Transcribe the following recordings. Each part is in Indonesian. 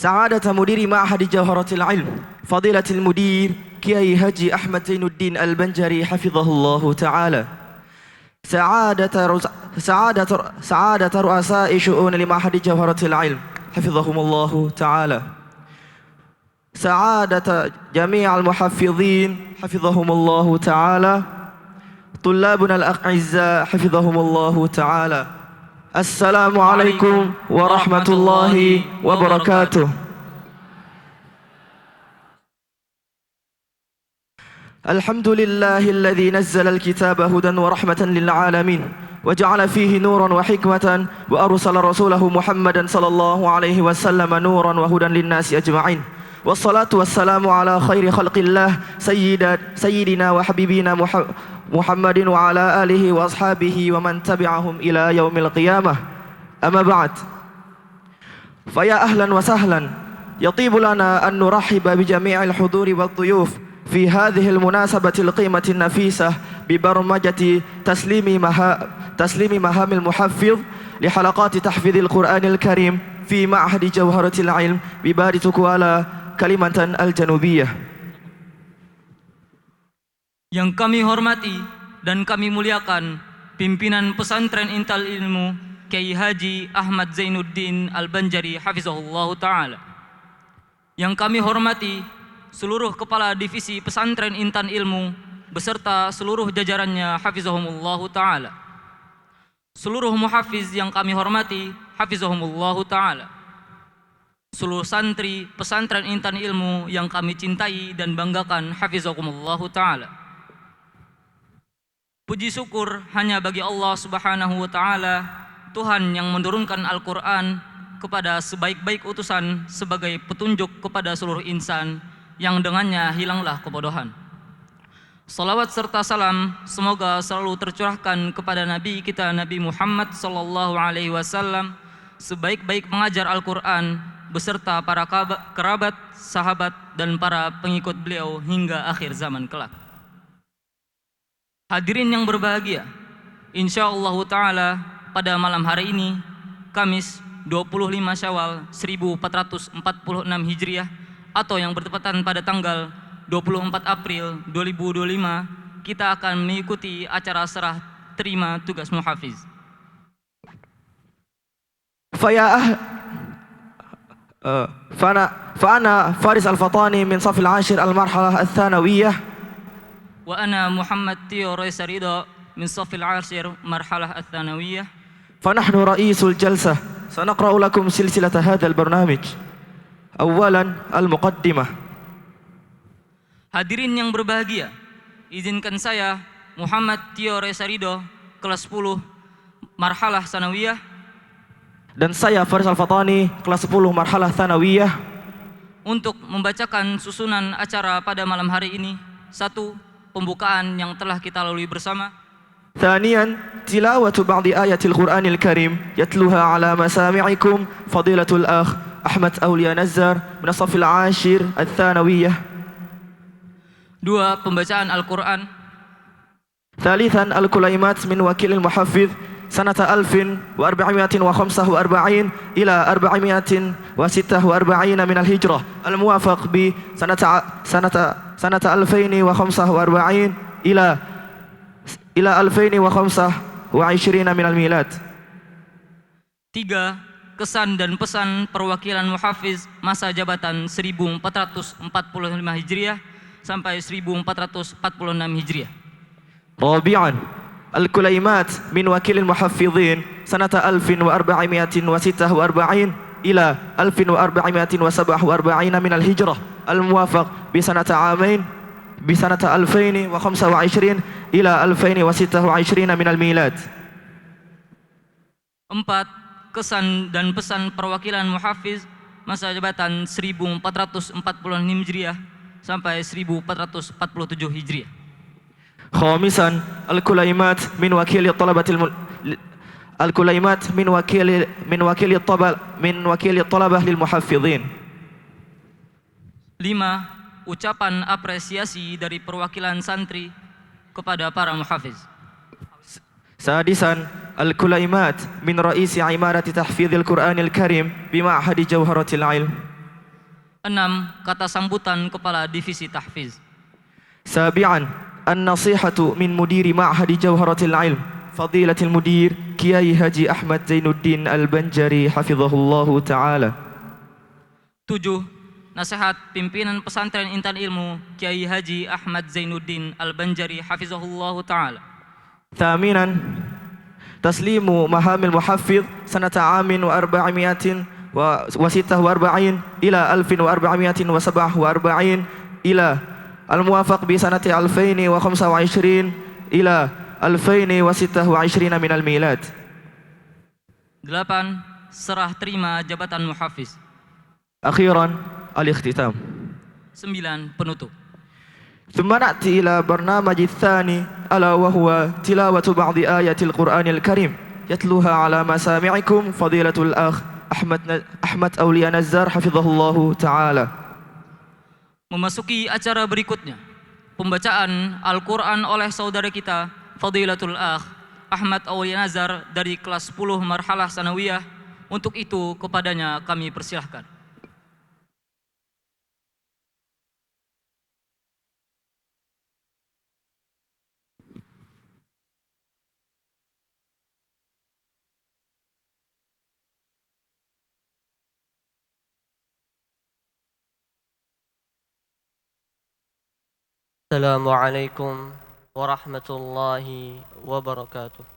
سعادة مدير معهد جوهرة العلم فضيلة المدير كياي هاجي أحمد زين الدين البنجري حفظه الله تعالى. سعادة رؤساء شؤون لمعهد جوهرة العلم حفظهم الله تعالى. سعادة جميع المحفظين حفظهم الله تعالى. طلابنا الأعزاء حفظهم الله تعالى. السلام عليكم ورحمة الله وبركاته. الحمد لله الذي نزل الكتاب هدى ورحمة للعالمين وجعل فيه نورا وحكمة وأرسل رسوله محمدا صلى الله عليه وسلم نورا وهدى للناس أجمعين. والصلاة والسلام على خير خلق الله سيدنا وحبيبنا محمد وعلى آله وأصحابه ومن تبعهم إلى يوم القيامة. أما بعد، فيا أهلا وسهلا، يطيب لنا أن نرحب بجميع الحضور والضيوف في هذه المناسبة القيمة النفيسة ببرمجة تسليم مهام المحفظ لحلقات تحفيظ القرآن الكريم في معهد جوهرة العلم ببار تكوالا Kalimantan Al-Janubiyah. Yang kami hormati dan kami muliakan pimpinan pesantren Intal Ilmu Kiai Haji Ahmad Zainuddin Al-Banjari hafizahullah ta'ala. Yang kami hormati seluruh kepala divisi pesantren Intan Ilmu beserta seluruh jajarannya hafizahumullah ta'ala. Seluruh muhafiz yang kami hormati hafizahumullah ta'ala. Seluruh santri pesantren Intan Ilmu yang kami cintai dan banggakan hafizakumullahu ta'ala. Puji syukur hanya bagi Allah subhanahu wa ta'ala, Tuhan yang menurunkan Al-Quran kepada sebaik-baik utusan sebagai petunjuk kepada seluruh insan yang dengannya hilanglah kebodohan. Salawat serta salam semoga selalu tercurahkan kepada Nabi kita Nabi Muhammad sallallahu alaihi wasallam, sebaik-baik pengajar Al-Quran beserta para kerabat, sahabat, dan para pengikut beliau hingga akhir zaman kelak. Hadirin yang berbahagia, insyaallah ta'ala pada malam hari ini, Kamis 25 Syawal 1446 Hijriah atau yang bertepatan pada tanggal 24 April 2025, kita akan mengikuti acara serah terima tugas muhafiz. فأنا فارس الفطاني من صف العاشر المرحلة الثانوية. وأنا محمد تيو رئيس رضا من صف العاشر مرحلة الثانوية. فنحن رئيس الجلسة سنقرأ لكم سلسلة هذا البرنامج. أولا المقدمة. Hadirin yang berbahagia, izinkan saya Muhammad Tio Reza Ridho kelas 10 marhalah sanawiyah dan saya Faris Al-Fatani kelas 10 marhalah tsanawiyah untuk membacakan susunan acara pada malam hari ini. 1. Pembukaan yang telah kita lalui bersama. ثانيا تلاوة بعض آيات القرآن الكريم يتلوها على مسامعكم فضيلة الأخ أحمد أولياء نزار من الصف العاشر الثانوية. 2. Pembacaan Al-Quran. ثالثا الكليمات من وكيل المحفظ سنة 1445 إلى 446 من الهجرة الموافق بسنة 2045 إلى 2025 من الميلاد. 3. Kesan dan pesan perwakilan muhafiz masa jabatan 1445 Hijriah sampai 1446 Hijriah. رابعا الكليمات من وكيل المحفظين سنة 1446 إلى 1447 من الهجرة الموافق بسنة 2025 إلى 2026 من الميلاد. 4. Kesan dan pesan perwakilan muhafiz masa jabatan 1445 Hijriah sampai 1447 Hijriah. خامسا الكليمات من وكيل الطلبة للمحفظين. 5. Ucapan apresiasi dari perwakilan santri kepada para muhafiz. سادسا الكليمات من رئيس عمارة تحفيظ القرآن الكريم بمعهد جوهرة العلم. 6. Kata sambutan Kepala Divisi Tahfiz. 7. النصيحة من مدير معهد جوهرة العلم فضيلة المدير كياي هاجي أحمد زين الدين البنجري حفظه الله تعالى. 7. Nasihat Pimpinan Pesantren Intan Ilmu Kiai Haji Ahmad Zainuddin Al-Banjari Hafizahullah Ta'ala. 8. تسليم مهام المحفظ سنة عام 446 إلى 1447 إلى الموافق بسنة 2025 إلى 2026 من الميلاد. 8. Serah terima jabatan muhafiz. أخيرا الاختتام. 9. Penutup. ثم نأتي إلى برنامج الثاني ألا وهو تلاوة بعض آيات القرآن الكريم يتلوها على مسامعكم فضيلة الأخ أحمد أولياء نزار حفظه الله تعالى. Memasuki acara berikutnya, pembacaan Al-Quran oleh saudara kita Fadilatul Akh Ahmad Aulia Nazar dari kelas 10 Marhalah Sanawiyah. Untuk itu kepadanya kami persilahkan. السلام عليكم ورحمة الله وبركاته.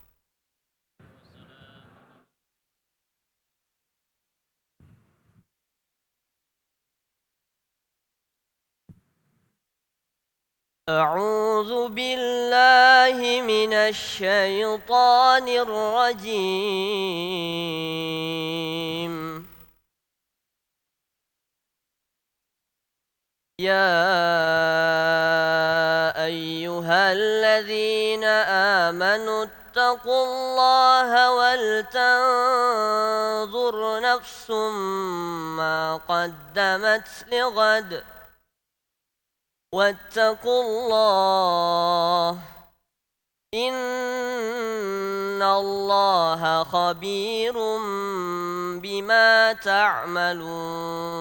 أعوذ بالله من الشيطان الرجيم. يا أيها الذين آمنوا اتقوا الله ولتنظر نفس ما قدمت لغد واتقوا الله إن الله خبير بما تعملون.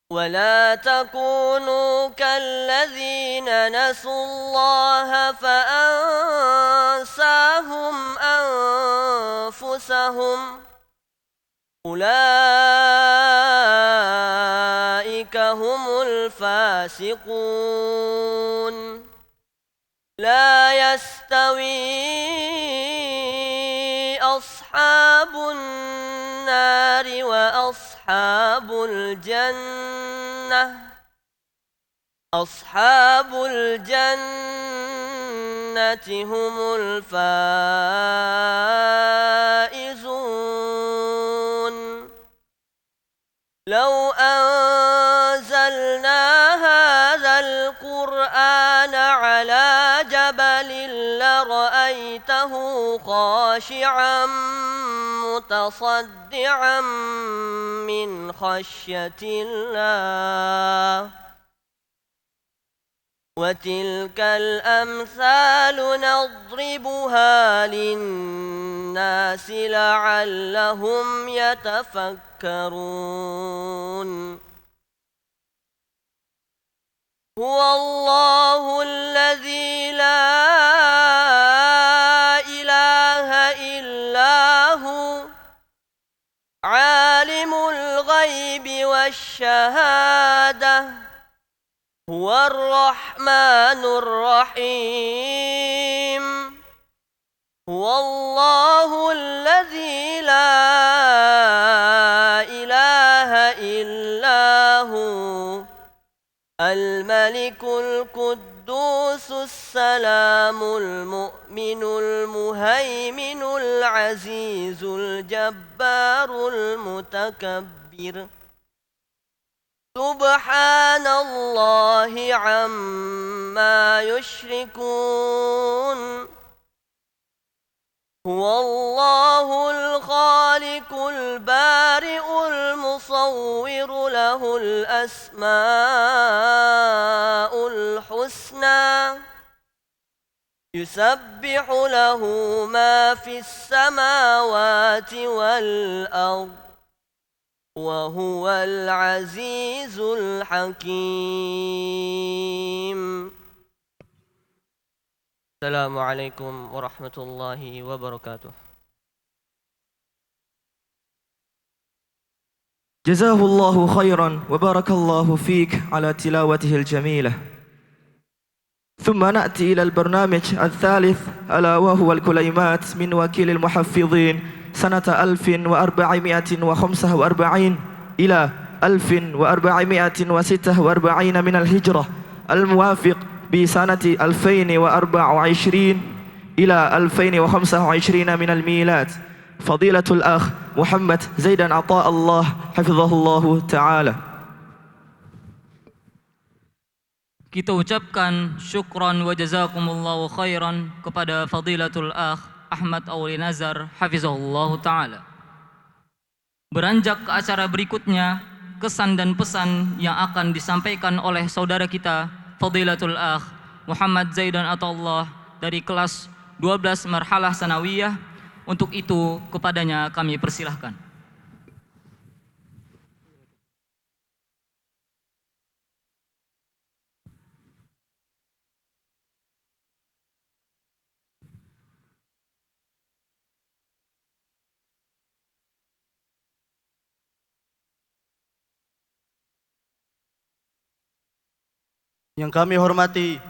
ولا تكونوا كالذين نسوا الله فأنساهم أنفسهم أولئك هم الفاسقون. لا يستوي أصحاب النار وأصحاب الجنة أصحاب الجنة هم الفائزون. لو أنزلنا هذا القرآن على جبل لرأيته خاشعا متصدعا من خشية الله. وتلك الأمثال نضربها للناس لعلهم يتفكرون. هو الله الذي لا إله إلا هو عالم الغيب والشهادة هو الرحمن الرحيم. هو الله الذي لا إله إلا هو الملك القدوس السلام المؤمن المهيمن العزيز الجبار المتكبر. سبحان الله عما يشركون. هو الله الخالق البارئ المصور له الأسماء الحسنى يسبح له ما في السماوات والأرض وهو العزيز الحكيم. السلام عليكم ورحمة الله وبركاته. جزاه الله خيرا وبارك الله فيك على تلاوته الجميلة. ثم نأتي إلى البرنامج الثالث ألا وهو الكلمات من وكيل المحفظين سنة 1445 إلى 1446 من الهجرة الموافق بسنة 2024 إلى 2025 من الميلاد. فضيلة الأخ محمد زيدان عطاء الله حفظه الله تعالى. Kita ucapkan syukran wa jazakumullahu khairan kepada Fadilatul Akh Ahmad Auli Nazar hafizahullahu ta'ala. Beranjak ke acara berikutnya, kesan dan pesan yang akan disampaikan oleh saudara kita Fadilatul Akh Muhammad Zaidan Atullah dari kelas 12 Marhalah Sanawiyah. Untuk itu kepadanya kami persilahkan. Yang kami hormati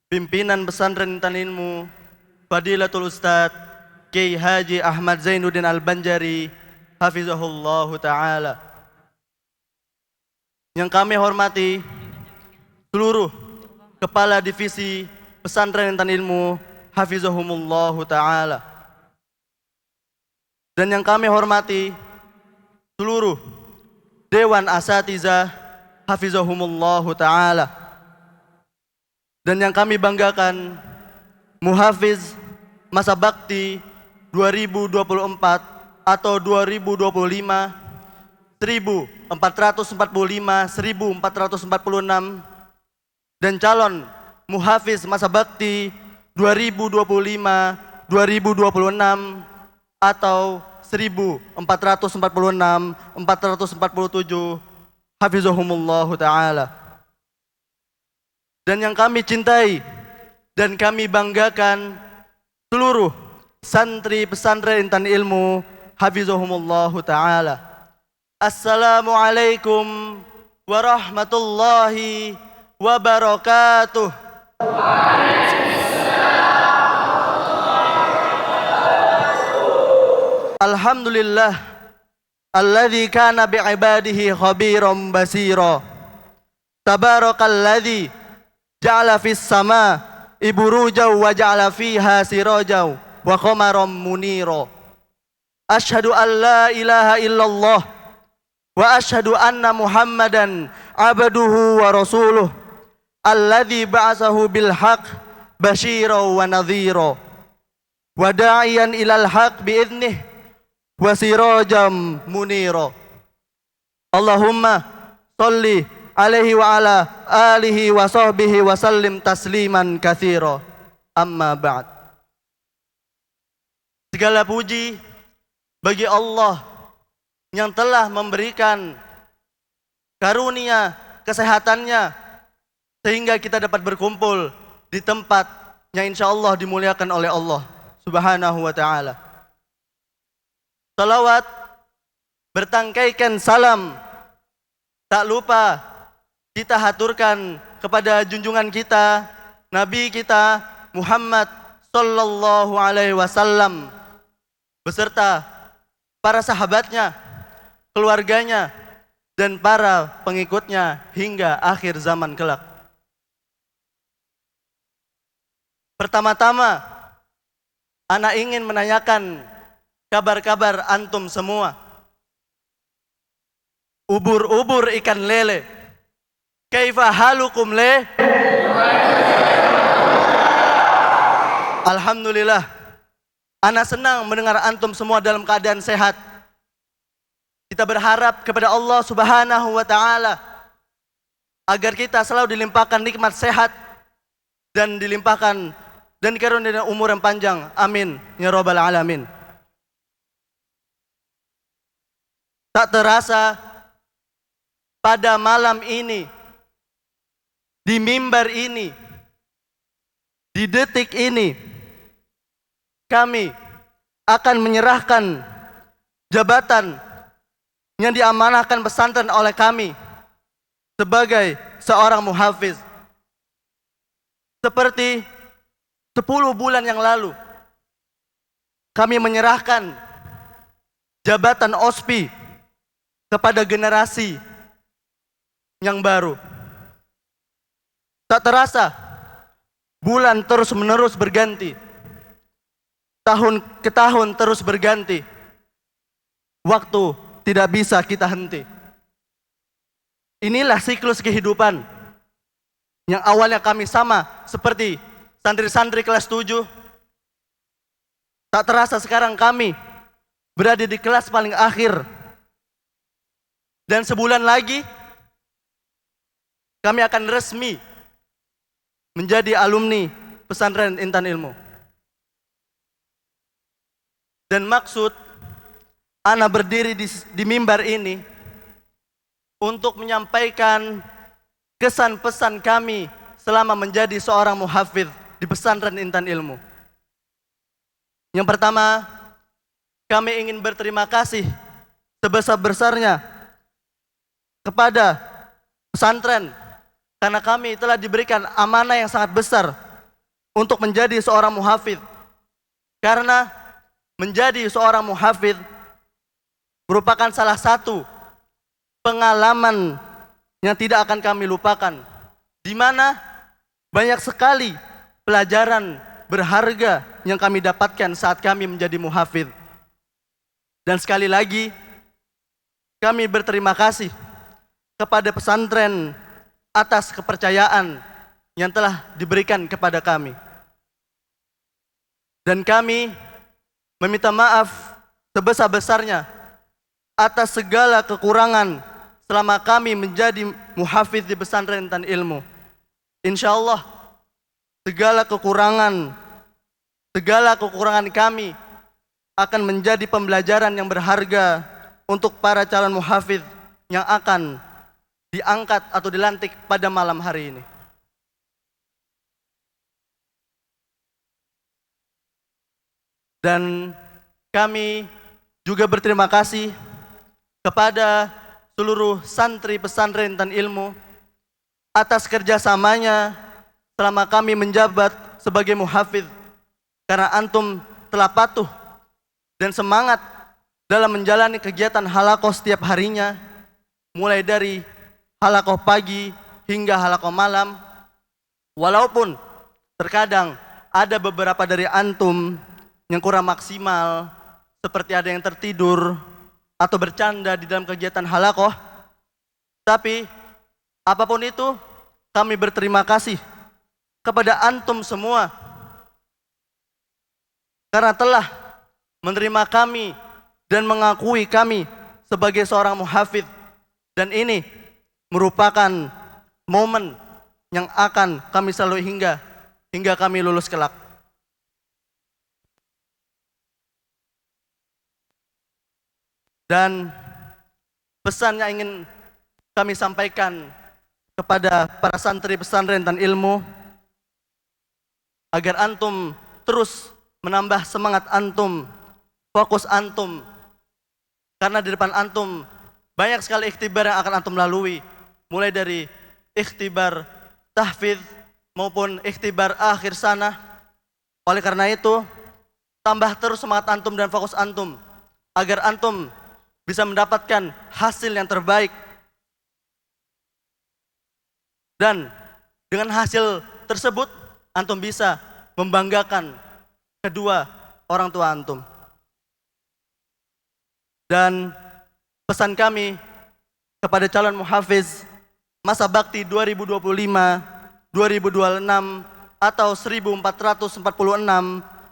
pimpinan pesantren Intan Ilmu Fadilatul Ustadz Kiai Haji Ahmad Zainuddin Al-Banjari hafizahullahu ta'ala. Yang kami hormati seluruh kepala divisi pesantren Intan Ilmu hafizahumullahu ta'ala. Dan yang kami hormati seluruh Dewan Asatizah hafizahumullahu ta'ala. Dan yang kami banggakan Muhafiz Masa Bakti 2024 atau 2025 1445 1446 dan calon Muhafiz Masa Bakti 2025 2026 atau 1446 447 hafizahumullahu ta'ala. Dan yang kami cintai dan kami banggakan seluruh santri pesantren Intan Ilmu hafizahumullahu ta'ala. Assalamualaikum warahmatullahi wabarakatuh. Alhamdulillah alladzi kana bi'ibadihi khabiran basira. Tabarakalladzi ja'ala fis sama iburujaw wa ja'ala fiha sirajaw wa qamaram munira. Ashhadu an la ilaha illallah wa ashhadu anna Muhammadan abduhu wa rasuluh alladzi ba'atsahu bil haqq basyira wa nadhira wa da'iyan ilal haqq bi idnih wa sirajam munira. Allahumma sholli alaihi wa ala alihi wa sahbihi wa sallim tasliman katsira. Amma ba'd. Segala puji bagi Allah yang telah memberikan karunia kesehatannya sehingga kita dapat berkumpul di tempat yang insyaallah dimuliakan oleh Allah Subhanahu wa ta'ala. Salawat bertangkaikan salam tak lupa kita haturkan kepada junjungan kita, Nabi kita Muhammad sallallahu alaihi wasallam beserta para sahabatnya, keluarganya dan para pengikutnya hingga akhir zaman kelak. Pertama-tama ana ingin menanyakan kabar-kabar antum semua. Ubur-ubur ikan lele, kaifa halukum le? Alhamdulillah, ana senang mendengar antum semua dalam keadaan sehat. Kita berharap kepada Allah Subhanahu wa ta'ala agar kita selalu dilimpahkan nikmat sehat dan dilimpahkan dan karunia umur yang panjang. Amin ya rabbal alamin. Tak terasa pada malam ini, di mimbar ini, di detik ini, kami akan menyerahkan jabatan yang diamanahkan pesantren oleh kami sebagai seorang muhafiz. Seperti 10 bulan yang lalu, kami menyerahkan jabatan OSPI kepada generasi yang baru. Tak terasa, bulan terus menerus berganti, tahun ke tahun terus berganti. Waktu tidak bisa kita henti. Inilah siklus kehidupan yang awalnya kami sama seperti santri-santri kelas 7. Tak terasa sekarang kami berada di kelas paling akhir. Dan sebulan lagi kami akan resmi menjadi alumni pesantren Intan Ilmu. Dan maksud ana berdiri di mimbar ini untuk menyampaikan kesan pesan kami selama menjadi seorang muhafidz di pesantren Intan Ilmu. Yang pertama, kami ingin berterima kasih sebesar-besarnya kepada pesantren karena kami telah diberikan amanah yang sangat besar untuk menjadi seorang muhafidz. Karena menjadi seorang muhafidz merupakan salah satu pengalaman yang tidak akan kami lupakan, di mana banyak sekali pelajaran berharga yang kami dapatkan saat kami menjadi muhafidz. Dan sekali lagi kami berterima kasih kepada pesantren atas kepercayaan yang telah diberikan kepada kami. Dan kami meminta maaf sebesar-besarnya atas segala kekurangan selama kami menjadi muhafidz di pesantren Intan Ilmu. Insya Allah segala kekurangan kami akan menjadi pembelajaran yang berharga untuk para calon muhafidz yang akan diangkat atau dilantik pada malam hari ini. Dan kami juga berterima kasih kepada seluruh santri pesantren Intan Ilmu atas kerjasamanya selama kami menjabat sebagai muhafidz, karena antum telah patuh dan semangat dalam menjalani kegiatan halaqah setiap harinya, mulai dari halaqah pagi hingga halaqah malam. Walaupun terkadang ada beberapa dari antum yang kurang maksimal, seperti ada yang tertidur atau bercanda di dalam kegiatan halaqah, tapi apapun itu kami berterima kasih kepada antum semua karena telah menerima kami dan mengakui kami sebagai seorang muhafidz. Dan ini merupakan momen yang akan kami selalu hingga kami lulus kelak. Dan pesan yang ingin kami sampaikan kepada para santri pesantren Intan Ilmu, agar antum terus menambah semangat antum, fokus antum, karena di depan antum banyak sekali ikhtibar yang akan antum lalui, mulai dari ikhtibar tahfidz maupun ikhtibar akhir sana. Oleh karena itu, tambah terus semangat antum dan fokus antum agar antum bisa mendapatkan hasil yang terbaik. Dan dengan hasil tersebut antum bisa membanggakan kedua orang tua antum. Dan pesan kami kepada calon muhafidz masa bakti 2025-2026 atau 1446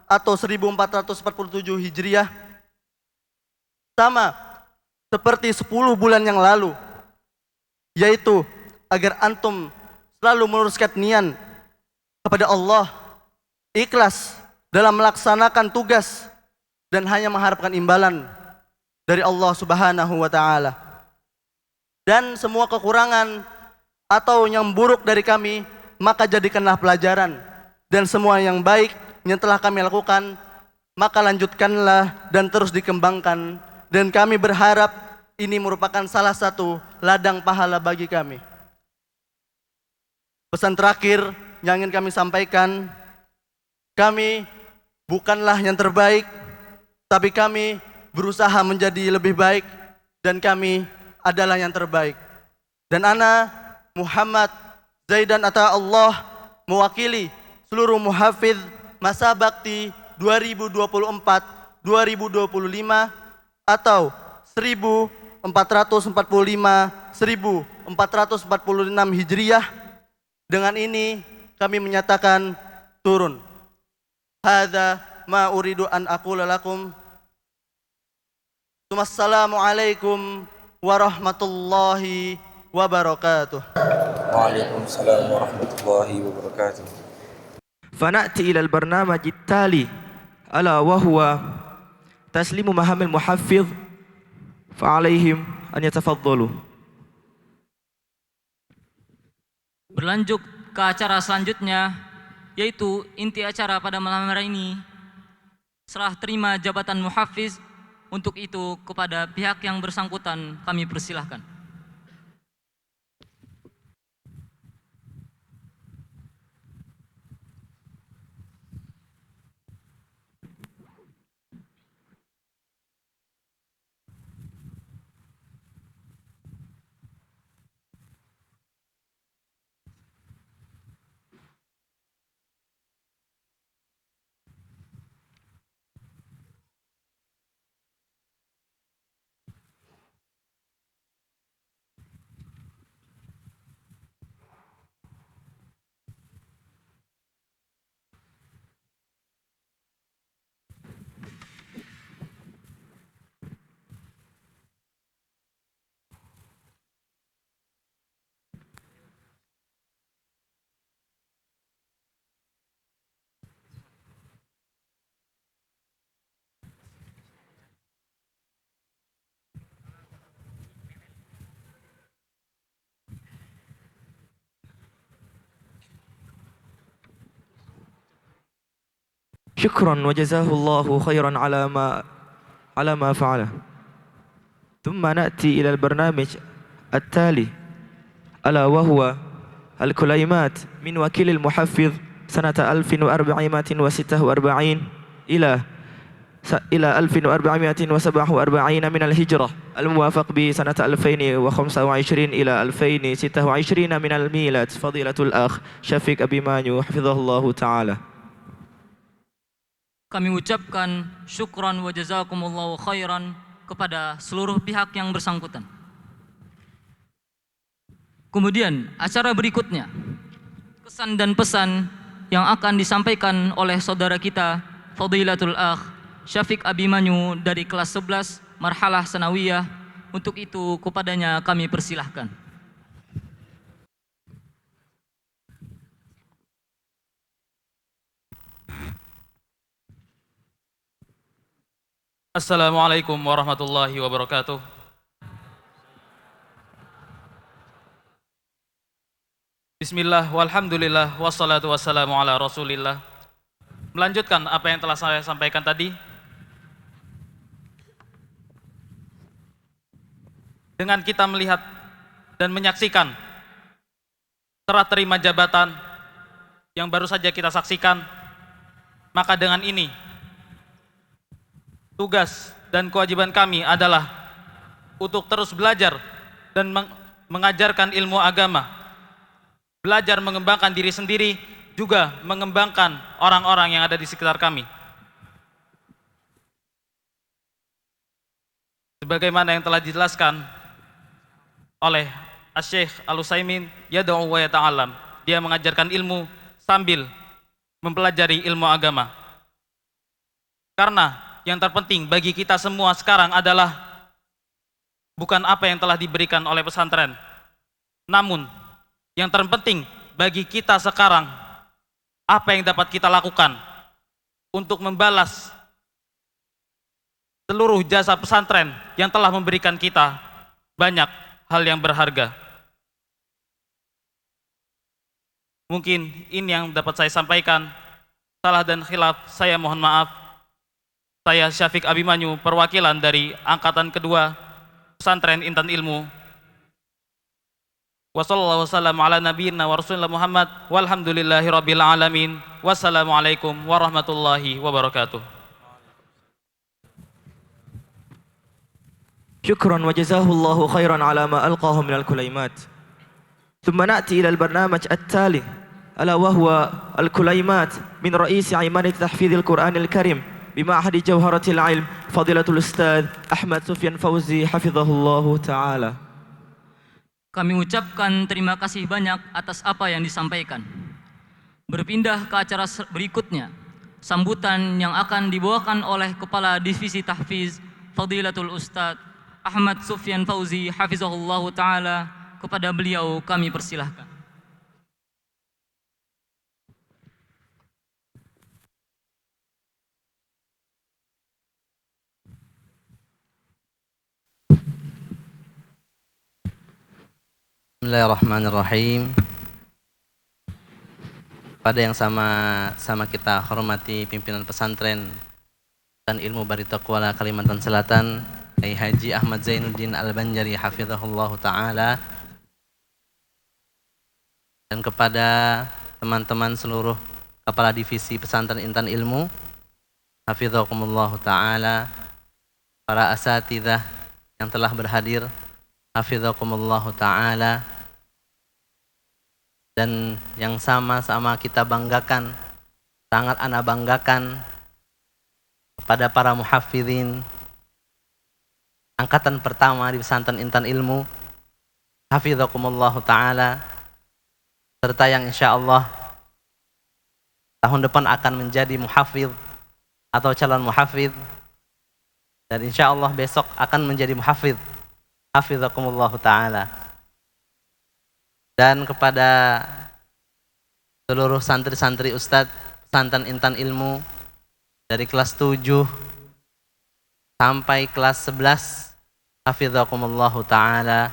atau 1447 Hijriah, sama seperti 10 bulan yang lalu, yaitu agar antum selalu meluruskan niat kepada Allah, ikhlas dalam melaksanakan tugas dan hanya mengharapkan imbalan dari Allah Subhanahu wa taala. Dan semua kekurangan atau yang buruk dari kami, maka jadikanlah pelajaran. Dan semua yang baik yang telah kami lakukan, maka lanjutkanlah dan terus dikembangkan. Dan kami berharap ini merupakan salah satu ladang pahala bagi kami. Pesan terakhir yang ingin kami sampaikan, kami bukanlah yang terbaik, tapi kami berusaha menjadi lebih baik, dan kami adalah yang terbaik. Dan ana Muhammad Zaidan Atta Allah mewakili seluruh muhafidz masa bakti 2024-2025 atau 1445-1446 Hijriah. Dengan ini kami menyatakan turun. Hadza ma uridu an aqula lakum. Wassalamualaikum warahmatullahi wabarakatuh. Waalaikumsalam warahmatullahi wabarakatuh. فنأتي إلى البرنامج التالي ألا وهو تسليم مهام المحفظ فعليهم أن يتفضلوا. Berlanjut ke acara selanjutnya, yaitu inti acara pada malam hari ini, serah terima jabatan muhafiz. Untuk itu kepada pihak yang bersangkutan kami persilahkan. شكرا وجزاه الله خيرا على ما فعله. ثم نأتي إلى البرنامج التالي ألا وهو الكليمات من وكيل المحفظ سنة 1446 إلى 1447 من الهجرة، الموافق بسنة 2025 إلى 2026 من الميلاد، فضيلة الأخ شفيق أبيمانيو حفظه الله تعالى. Kami ucapkan syukran wa jazakumullahu khairan kepada seluruh pihak yang bersangkutan. Kemudian acara berikutnya, kesan dan pesan yang akan disampaikan oleh saudara kita Fadilatul Akh Syafiq Abimanyu dari kelas 11 Marhalah Sanawiyah. Untuk itu kepadanya kami persilahkan. Assalamualaikum warahmatullahi wabarakatuh. Bismillah, walhamdulillah, wassalatu wassalamu ala rasulillah. Melanjutkan apa yang telah saya sampaikan tadi, dengan kita melihat dan menyaksikan serah terima jabatan yang baru saja kita saksikan, maka dengan ini tugas dan kewajiban kami adalah untuk terus belajar dan mengajarkan ilmu agama, belajar mengembangkan diri sendiri, juga mengembangkan orang-orang yang ada di sekitar kami. Sebagaimana yang telah dijelaskan oleh Asy-Syaikh Al-Utsaimin, yad'u wa yata'allam, dia mengajarkan ilmu sambil mempelajari ilmu agama. Karena yang terpenting bagi kita semua sekarang adalah bukan apa yang telah diberikan oleh pesantren, namun yang terpenting bagi kita sekarang apa yang dapat kita lakukan untuk membalas seluruh jasa pesantren yang telah memberikan kita banyak hal yang berharga. Mungkin ini yang dapat saya sampaikan. Salah dan khilaf saya mohon maaf. Saya Syafiq Abimanyu, perwakilan dari angkatan kedua pesantren Intan Ilmu. Wassallallahu wasallam ala nabiyina wa rasulillah Muhammad walhamdulillahi rabbil alamin. Wassalamualaikum warahmatullahi wabarakatuh. شكرا وجزاه الله خيرا على ما ألقاه من الكليمات. ثم نأتي إلى البرنامج التالي ألا وهو الكليمات من رئيس عمادة تحفيظ القرآن الكريم بمعهد جوهرة العلم فضيلة الأستاذ أحمد سفيان فوزي حفظه الله تعالى. Kami ucapkan terima kasih banyak atas apa yang disampaikan. Berpindah ke acara berikutnya, sambutan yang akan dibawakan oleh Kepala Divisi Tahfiz Fadilatul Ustadz Ahmad Sufyan Fauzi hafizahullahu ta'ala. Kepada beliau kami persilahkan. Bismillahirrahmanirrahim. Pada yang sama kita hormati pimpinan pesantren dan ilmu Barito Kuala Kalimantan Selatan, Kiai Haji Ahmad Zainuddin Al-Banjari hafizahullahu ta'ala, dan kepada teman-teman seluruh kepala divisi pesantren Intan Ilmu hafizakumullahu ta'ala, para asatidzah yang telah berhadir hafizakumullahu ta'ala, dan yang sama-sama kita banggakan, sangat ana banggakan kepada para muhafizin angkatan pertama di pesantren Intan Ilmu hafizakumullahu ta'ala, serta yang insyaallah tahun depan akan menjadi muhafiz atau calon muhafiz, dan insyaallah besok akan menjadi muhafiz hafizakumullahu ta'ala. Dan kepada seluruh santri-santri Ustadz pesantren Intan Ilmu dari kelas 7 sampai kelas 11 hafizakumullahu ta'ala,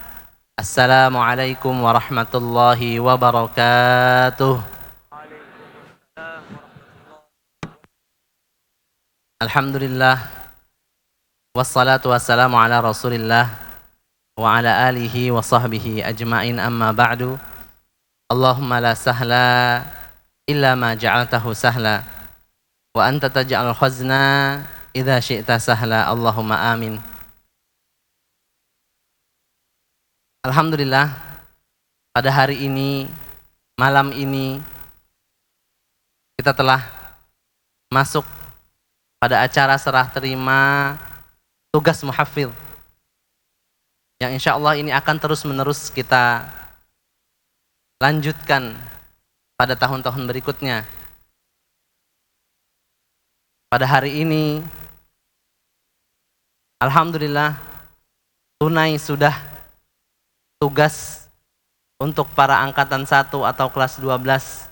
assalamualaikum warahmatullahi wabarakatuh. Alhamdulillah wassalatu wassalamu ala rasulillah wa ala alihi wa sahbihi ajma'in, amma ba'du. Allahumma la sahla illa ma ja'altahu sahla wa anta taj'alul khazna idza syi'ta sahla, Allahumma amin. Alhamdulillah, pada hari ini, malam ini, kita telah masuk pada acara serah terima tugas muhafidz yang insya Allah ini akan terus menerus kita lanjutkan pada tahun-tahun berikutnya. Pada hari ini, alhamdulillah, tunai sudah tugas untuk para angkatan 1 atau kelas 12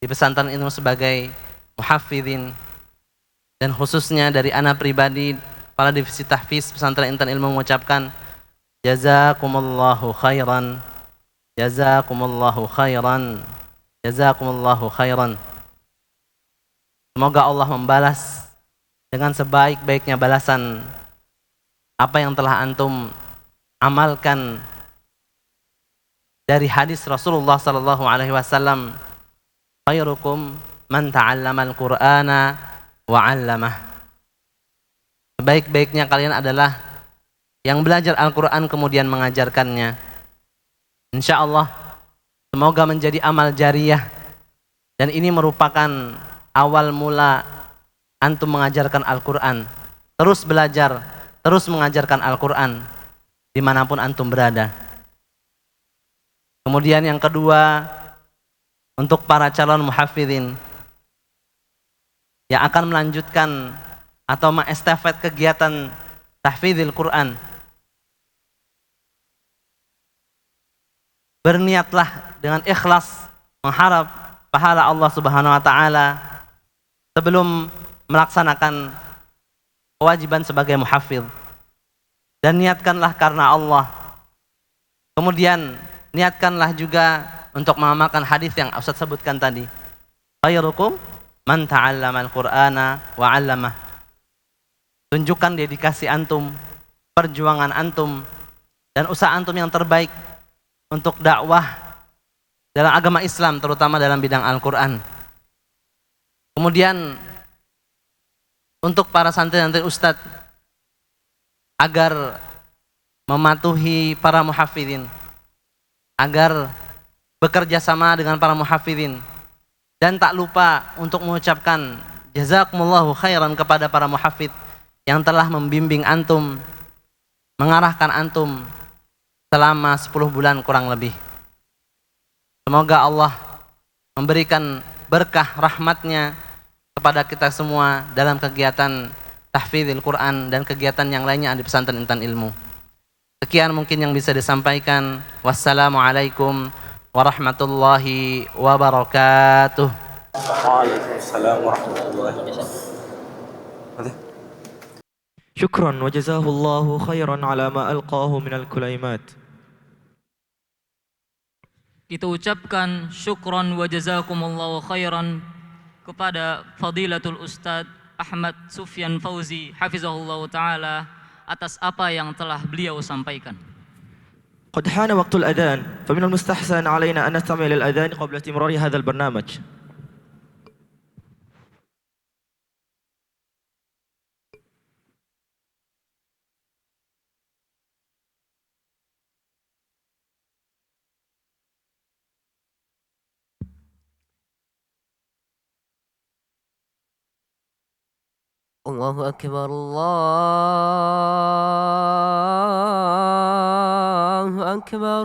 di pesantren ilmu sebagai muhafizin, dan khususnya dari ana pribadi kepala divisi tahfiz pesantren Intan Ilmu mengucapkan jazakumullahu khairan, jazakumullahu khairan, jazakumullahu khairan. Semoga Allah membalas dengan sebaik-baiknya balasan apa yang telah antum amalkan dari hadis Rasulullah sallallahu alaihi wasallam, khairukum man ta'allamal Qur'ana wa 'allamah. Sebaik-baiknya kalian adalah yang belajar Al-Quran kemudian mengajarkannya. Insya Allah semoga menjadi amal jariyah, dan ini merupakan awal mula antum mengajarkan Al-Quran. Terus belajar, terus mengajarkan Al-Quran dimanapun antum berada. Kemudian yang kedua, untuk para calon muhafizin yang akan melanjutkan atau mengestafet kegiatan tahfidzil Quran, berniatlah dengan ikhlas mengharap pahala Allah Subhanahu wa taala sebelum melaksanakan kewajiban sebagai muhafidz. Dan niatkanlah karena Allah. Kemudian niatkanlah juga untuk mengamalkan hadis yang Ustaz sebutkan tadi. Khairukum man ta'allama al-Qur'ana wa 'allamah. Tunjukkan dedikasi antum, perjuangan antum, dan usaha antum yang terbaik untuk dakwah dalam agama Islam, terutama dalam bidang Al-Quran. Kemudian untuk para santri-santri ustadz agar mematuhi para muhafidin, agar bekerja sama dengan para muhafidin, dan tak lupa untuk mengucapkan jazakumullahu khairan kepada para muhafid yang telah membimbing antum, mengarahkan antum selama 10 bulan kurang lebih. Semoga Allah memberikan berkah rahmatnya kepada kita semua dalam kegiatan tahfidzil Quran dan kegiatan yang lainnya di pesantren Intan Ilmu. Sekian mungkin yang bisa disampaikan. Wassalamualaikum warahmatullahi wabarakatuh. Waalaikumsalam warahmatullahi wabarakatuh. Syukran wa jazahullahu khairan ala ma alqahu minal kulaimat. Kita ucapkan syukran wa jazakumullahu khairan kepada Fadilatul Ustadz Ahmad Sufyan Fauzi hafizahullahu ta'ala atas apa yang telah beliau sampaikan. قد حان وقت الأذان فمن المستحسن علينا أن نستمع للأذان قبل استمرار هذا البرنامج. الله أكبر الله أكبر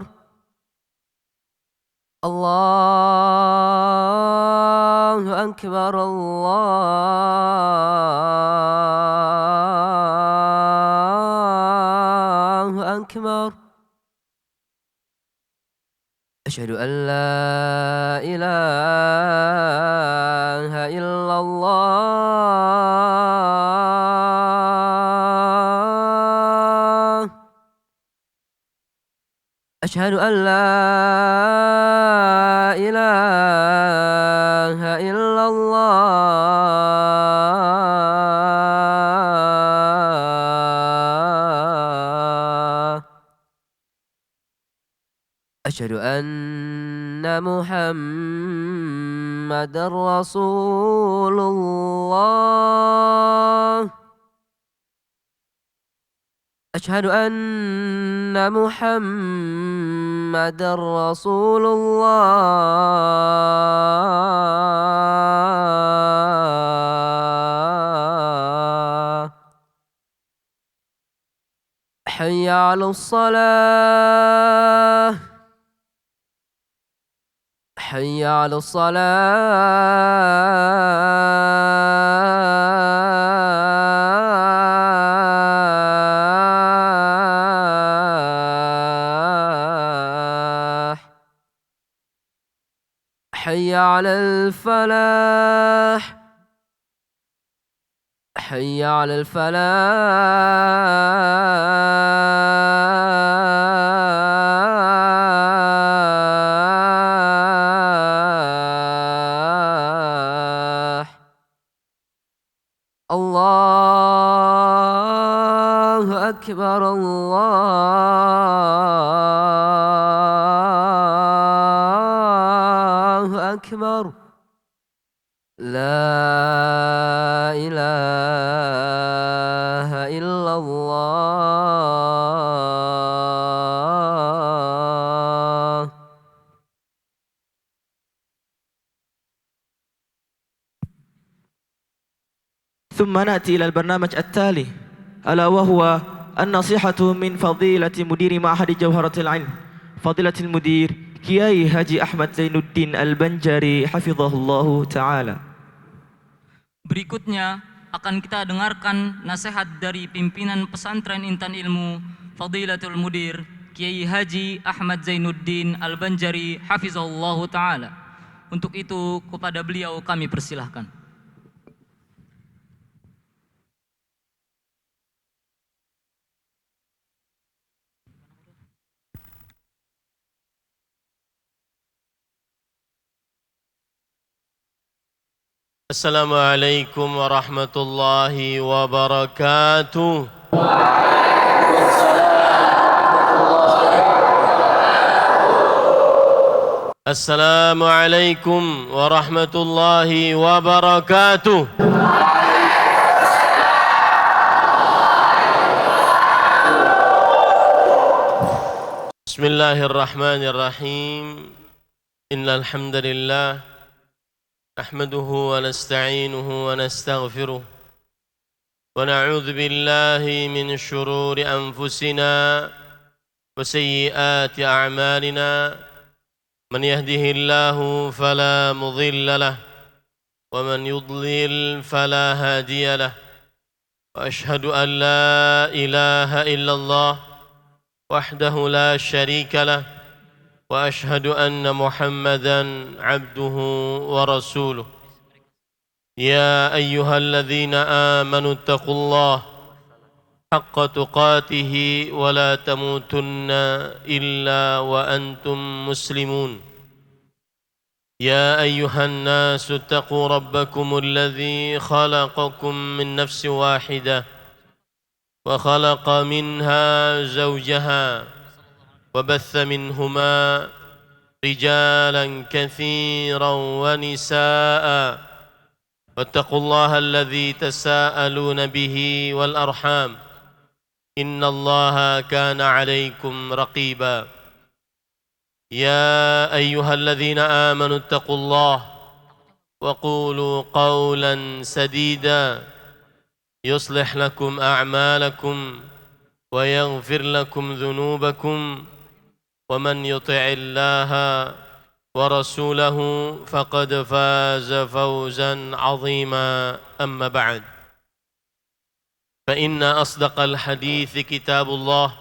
الله أكبر الله أكبر أشهد أن لا إله إلا الله أشهد أن لا إله إلا الله أشهد أن محمد رسول الله أشهد أن محمد رسول الله حي على الصلاة حي على الصلاة حي على الفلاح حي على الفلاح الله أكبر الله أكبر لا إله إلا الله ثم نأتي إلى البرنامج التالي ألا وهو النصيحة من فضيلة مدير معهد جوهرة العلم فضيلة المدير كياي هاجي أحمد زين الدين البنجري حفظه الله تعالى. Berikutnya akan kita dengarkan nasihat dari pimpinan pesantren Intan Ilmu Fadilatul Mudir Kiai Haji Ahmad Zainuddin Al-Banjari hafizahullahu ta'ala. Untuk itu kepada beliau kami persilahkan. Assalamualaikum warahmatullahi wabarakatuh. Assalamualaikum warahmatullahi wabarakatuh. Bismillahirrahmanirrahim. Innal hamdalillah nahmaduhu wa nasta'inuhu wa nastaghfiruh wa na'udzu billahi min shururi anfusina wa sayyiati a'malina. من يهده الله فلا مضل له ومن يضلل فلا هادي له وأشهد أن لا إله إلا الله وحده لا شريك له وأشهد أن محمدا عبده ورسوله يا أيها الذين آمنوا اتقوا الله حق تقاته ولا تموتن إلا وأنتم مسلمون يا أيها الناس اتقوا ربكم الذي خلقكم من نفس واحدة وخلق منها زوجها وبث منهما رجالا كثيرا ونساء واتقوا الله الذي تساءلون به والأرحام إن الله كان عليكم رقيبا يا أيها الذين آمنوا اتقوا الله وقولوا قولا سديدا يصلح لكم أعمالكم ويغفر لكم ذنوبكم ومن يطع الله ورسوله فقد فاز فوزا عظيما أما بعد فإن أصدق الحديث كتاب الله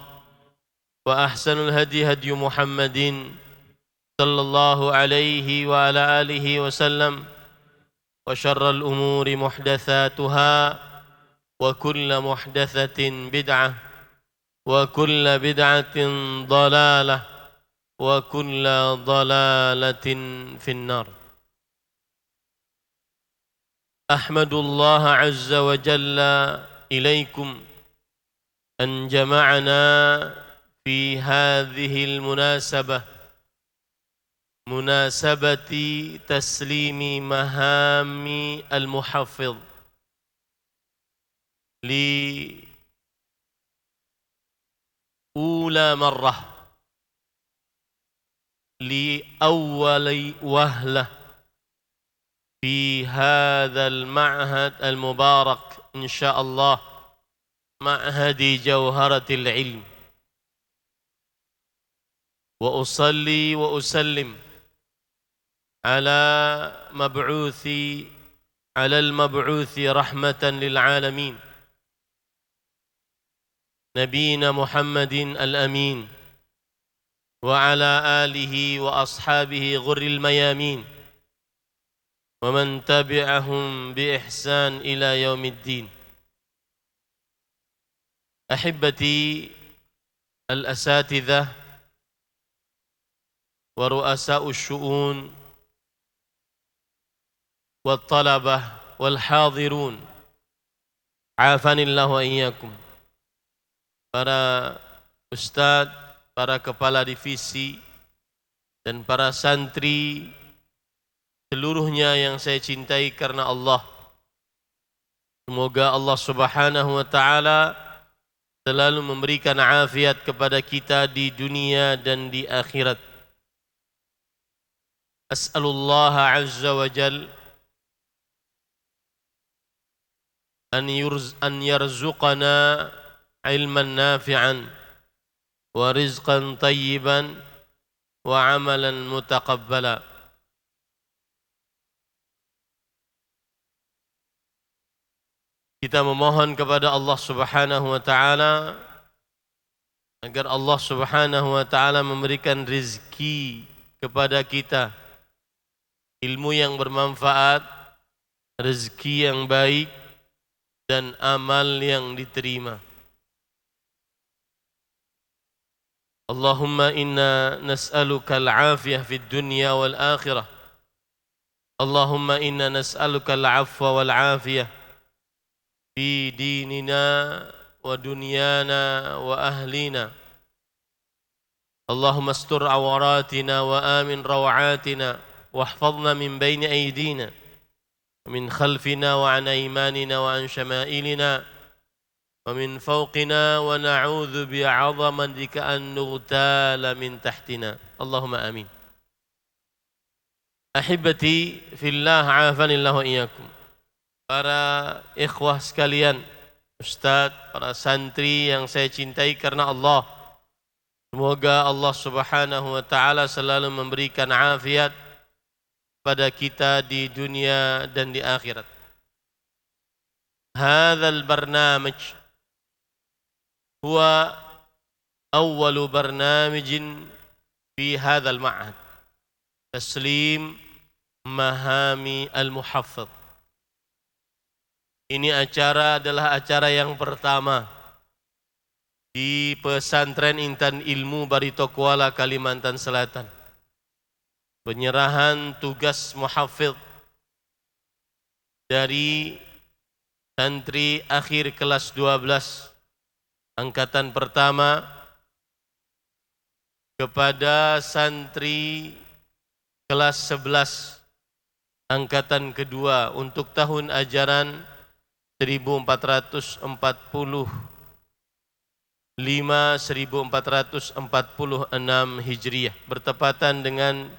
وأحسن الهدي هدي محمد صلى الله عليه وعلى آله وسلم وشر الأمور محدثاتها وكل محدثة بدعة وكل بدعة ضلالة وكل ضلالة في النار. أحمد الله عز وجل إليكم أن جمعنا في هذه المناسبة مناسبة تسليم مهام المحفظ لأولى مرة لأول وهلة في هذا المعهد المبارك إن شاء الله معهد جوهرة العلم وأصلي وأسلم على المبعوث رحمة للعالمين نبينا محمد الأمين وعلى آله وأصحابه غر الميامين ومن تبعهم بإحسان إلى يوم الدين. أحبتي الأساتذة ورؤساء الشؤون والطلبة والحاضرون عافاني الله وإياكم. Para ustadz, para kepala divisi dan para santri seluruhnya yang saya cintai karena Allah. Semoga Allah Subhanahu wa taala selalu memberikan afiat kepada kita di dunia dan di akhirat. As'alullah azza wa jal an yarzuqana ilman nafi'an wa rizqan tayyiban wa amalan mutaqabbala. Kita memohon kepada Allah Subhanahu wa taala agar Allah Subhanahu wa taala memberikan rezeki kepada kita, ilmu yang bermanfaat, rezeki yang baik dan amal yang diterima. Allahumma inna nas'aluka al-afiyah fid dunya wal akhirah اللهم إنا نسألك العفو والعافية في ديننا ودنيانا وأهلنا. اللهم استر عوراتنا وآمن روعاتنا واحفظنا من بين أيدينا ومن خلفنا وعن أيماننا وعن شمائلنا ومن فوقنا ونعوذ بعظمتك أن نغتال من تحتنا. اللهم آمين. Ahibati fillah, afanillah wa iyyakum. Para ikhwah sekalian, ustaz, para santri yang saya cintai karena Allah, semoga Allah Subhanahu wa taala selalu memberikan afiat pada kita di dunia dan di akhirat. Hadzal barnamij huwa awwalu barnamijin fi hadzal ma'had. Taslim Mahami Al-Muhaffadh. Ini adalah acara yang pertama di Pesantren Intan Ilmu Barito Kuala, Kalimantan Selatan. Penyerahan tugas muhafidh dari santri akhir kelas 12 angkatan pertama kepada santri kelas 11 angkatan kedua untuk tahun ajaran 1445 1446 Hijriah bertepatan dengan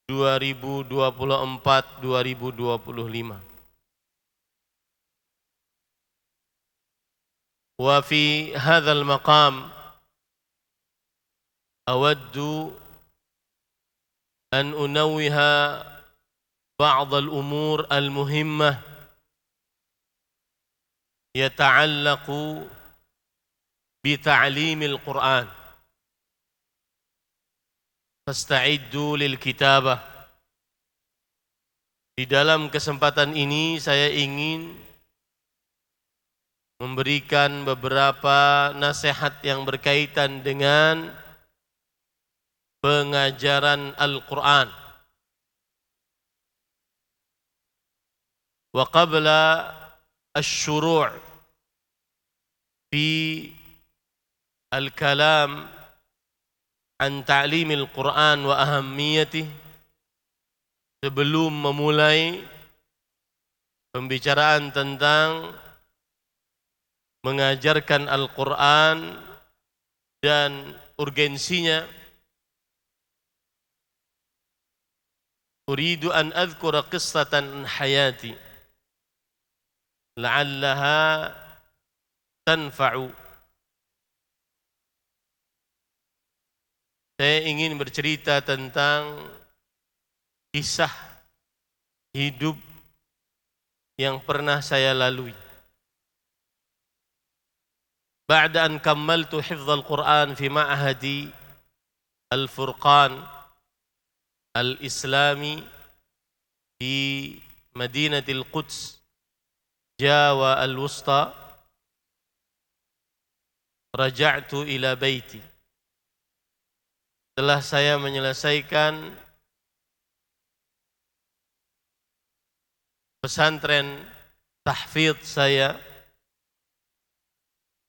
2024-2025. Wa fi hadzal maqam awaddu أن أنوه بعض الأمور المهمة يتعلق بتعليم القرآن. فاستعدوا للكتابة. Di dalam kesempatan ini saya ingin memberikan beberapa nasihat yang berkaitan dengan pengajaran Al-Quran. Wa qabla asy-syuru' fi al-kalam an ta'limil Quran wa ahammiyatih, sebelum memulai pembicaraan tentang mengajarkan Al-Quran dan urgensinya, أريد أن أذكر قصة حياتي لعلها تنفع. Saya ingin bercerita tentang kisah hidup yang pernah saya lalui. بعد أن كملت حفظ القرآن في معهد الفرقان Al-Islami di Madinatul Quds, Jawa Al-Wusta, raja'tu ila baiti. Setelah saya menyelesaikan pesantren tahfidz saya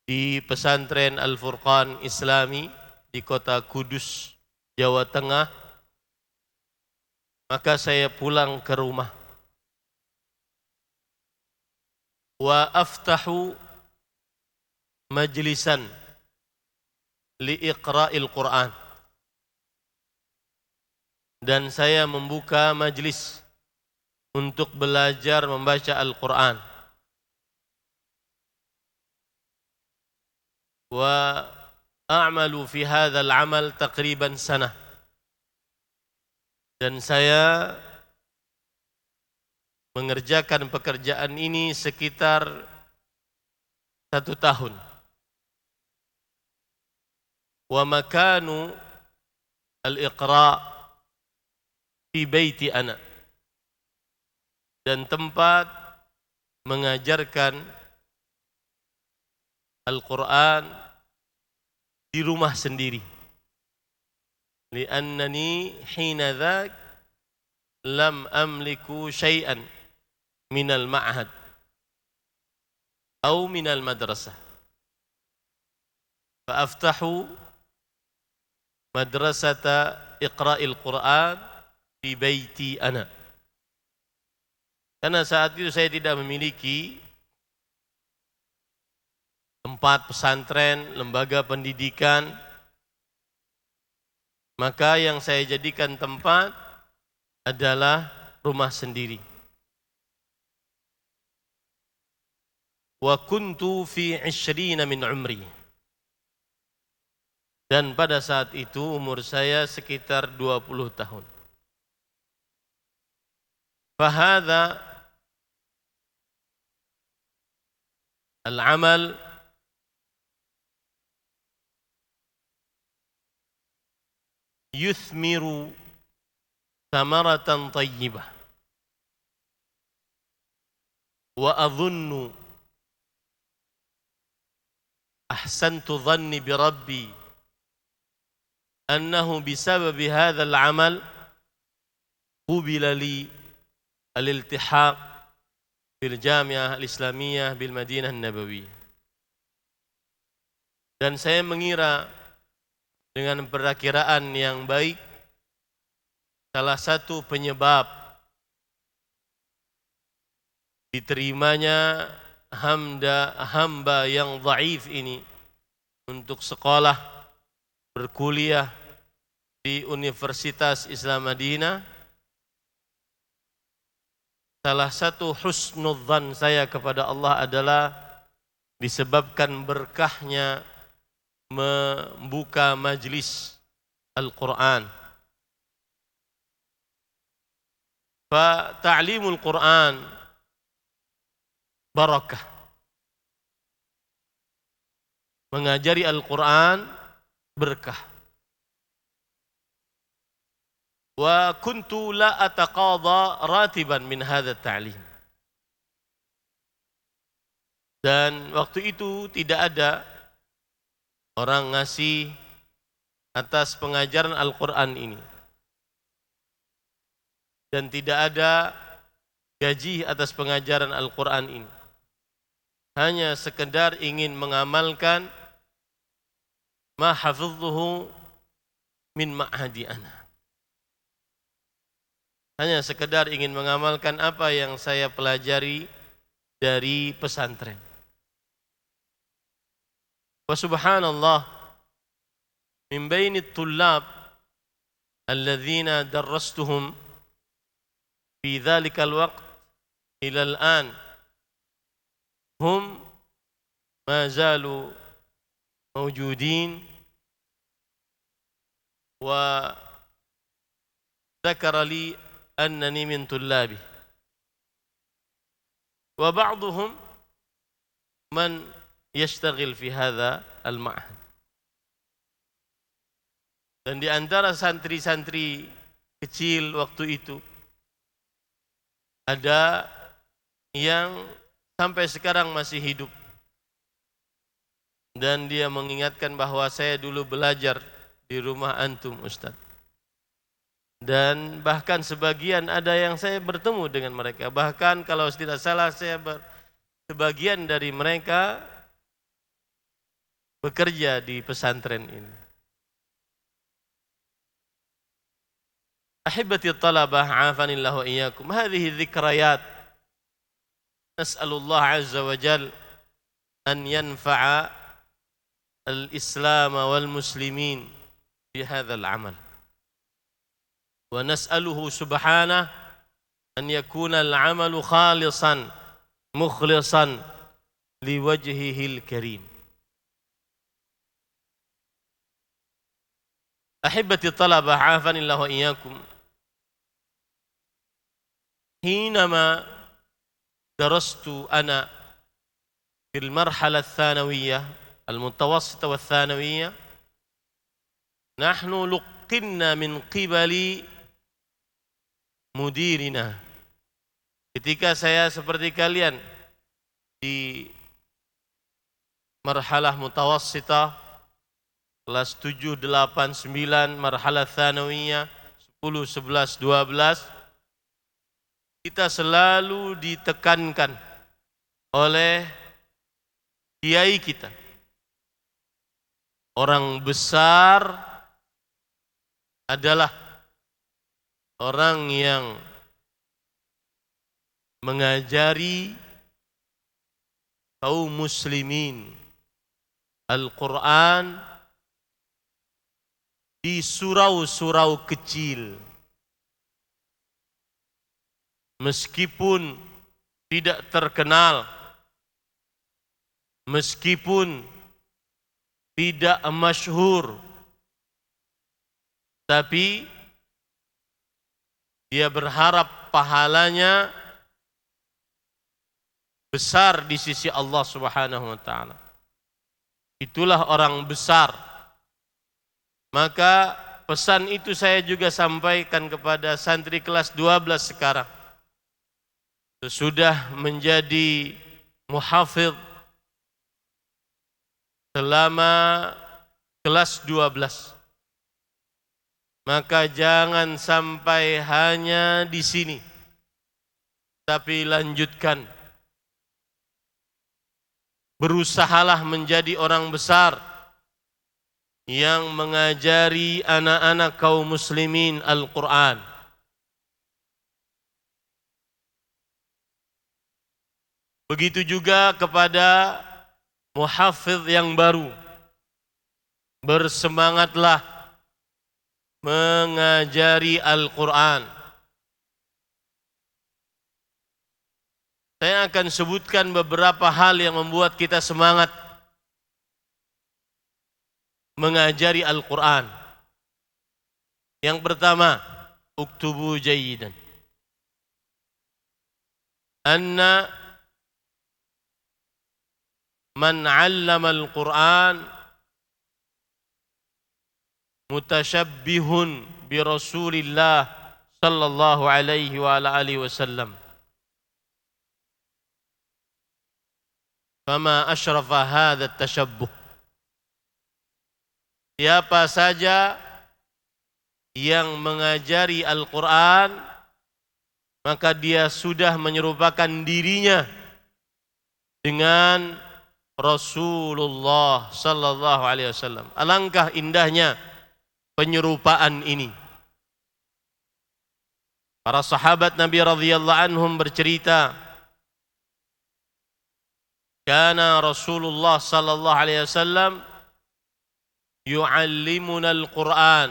di pesantren Al-Furqan Islami di kota Kudus, Jawa Tengah, maka saya pulang ke rumah. Wa aftahu majlisan li iqra'il Quran. Dan saya membuka majlis untuk belajar membaca Al-Quran. Wa a'malu fi hadzal amal taqriban sanah. Dan saya mengerjakan pekerjaan ini sekitar 1 tahun. Wa makanu al-iqra' fi baiti ana. Dan tempat mengajarkan Al-Quran di rumah sendiri. Li'annani hina dzak lam amliku syai'an minal ma'had atau minal madrasah. Fa aftahu madrasata iqra'il Qur'an di baiti ana. Karena saat itu saya tidak memiliki tempat pesantren, lembaga pendidikan, maka yang saya jadikan tempat adalah rumah sendiri. Wa kuntu fi 20 min umri. Dan pada saat itu umur saya sekitar 20 tahun. Fahadha al-amal yuthmiru thamaratan tayyibah wa adhunnu ahsantu dhanni bi rabbi annahu bisababi hadha al-amal qubila li al-iltihaq bil jami'ah al-islamiyah bil Madinah an-Nabawiyah. Dan saya mengira dengan perakiraan yang baik, salah satu penyebab diterimanya hamba yang dhaif ini untuk sekolah berkuliah di Universitas Islam Madinah, salah satu husnudzan saya kepada Allah adalah disebabkan berkahnya membuka majlis Al-Quran. Fa ta'limul Quran barakah. Mengajari Al-Quran berkah. Wa kuntu la ataqadha ratiban min hadha ta'lim. Dan waktu itu tidak ada orang ngasih atas pengajaran Al-Quran ini. Dan tidak ada gaji atas pengajaran Al-Quran ini. Hanya sekedar ingin mengamalkan ma hafidhuhu min ma'hadi ana. Hanya sekedar ingin mengamalkan apa yang saya pelajari dari pesantren. Wa subhanallah, min baini at-tullab alladhina darrastuhum fi dhalika al-waqt ila al-an hum ma zalu mawjudin wa ذكر لي أنني من طلابه وبعضهم من يشتغل في هذا المعهد. Dan di antara santri-santri kecil waktu itu ada yang sampai sekarang masih hidup, dan dia mengingatkan bahwa saya dulu belajar di rumah antum Ustaz. Dan bahkan sebagian ada yang saya bertemu dengan mereka. Bahkan kalau tidak salah sebagian dari mereka bekerja di pesantren ini. Ahibati talabah, afanillahu wa iyyakum. Hadhihi dzikrayat. Nas'alullah azza wa jal an yanfa'a al-islam wal muslimin fi hadzal amal. Wa nas'aluhu subhanahu an yakuna al-amalu khalisan mukhlisan liwajhihil karim. Ahibati talabah, afanillahu wa iyyakum. حينما درست أنا في المرحلة الثانوية المتوسطة والثانوية نحن لقنا من قبل مديرنا. Ketika saya seperti kalian di marhalah mutawassitah kelas 7, 8, 9, marhalah tsanawiyah 10, 11, 12, kita selalu ditekankan oleh kiai kita. Orang besar adalah orang yang mengajari kaum muslimin Al-Quran di surau-surau kecil. Meskipun tidak terkenal, meskipun tidak masyhur, tapi dia berharap pahalanya besar di sisi Allah Subhanahu wa taala. Itulah orang besar. Maka pesan itu saya juga sampaikan kepada santri kelas 12 sekarang. Sesudah menjadi muhafidh selama kelas 12, maka jangan sampai hanya di sini, tapi lanjutkan. Berusahalah menjadi orang besar yang mengajari anak-anak kaum muslimin Al-Quran. Begitu juga kepada muhafidh yang baru. Bersemangatlah mengajari Al-Quran. Saya akan sebutkan beberapa hal yang membuat kita semangat mengajari Al-Quran. Yang pertama, uktubu jayyidan. Anna man 'allama al-Quran mutasyabbihun bi Rasulillah sallallahu alaihi wa ala alihi wasallam. Fama asyrafa hadha at-tashabbuh. Siapa saja yang mengajari Al-Quran, maka dia sudah menyerupakan dirinya dengan Rasulullah sallallahu alaihi wasallam. Alangkah indahnya penyerupaan ini. Para sahabat Nabi radhiyallahu anhum bercerita, kana Rasulullah sallallahu alaihi wasallam yu'allimuna al-Qur'an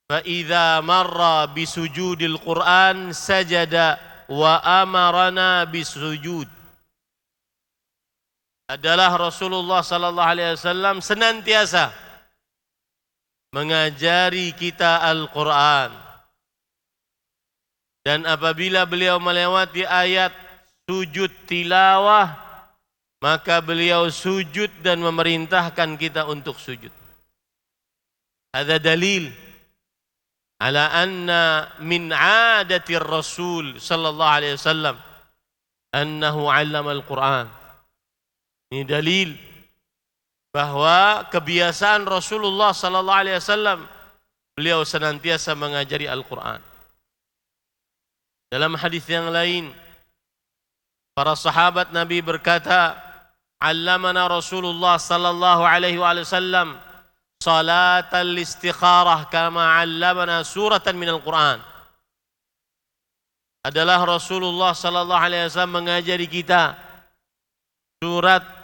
fa idza marra bisujudil Qur'an sajada wa amarana bisujud. Adalah Rasulullah sallallahu alaihi wasallam senantiasa mengajari kita Al-Quran, dan apabila beliau melewati ayat sujud tilawah, maka beliau sujud dan memerintahkan kita untuk sujud. Ada dalil ala anna min adati Rasul sallallahu alaihi wasallam annahu 'allama al-Quran. Ini dalil bahwa kebiasaan Rasulullah sallallahu alaihi wasallam, beliau senantiasa mengajari Al-Quran. Dalam hadis yang lain, para sahabat Nabi berkata, "Allamana Rasulullah sallallahu alaihi wasallam salatal istikharah kama 'allamana suratan minal Quran." Adalah Rasulullah sallallahu alaihi wasallam mengajari kita surat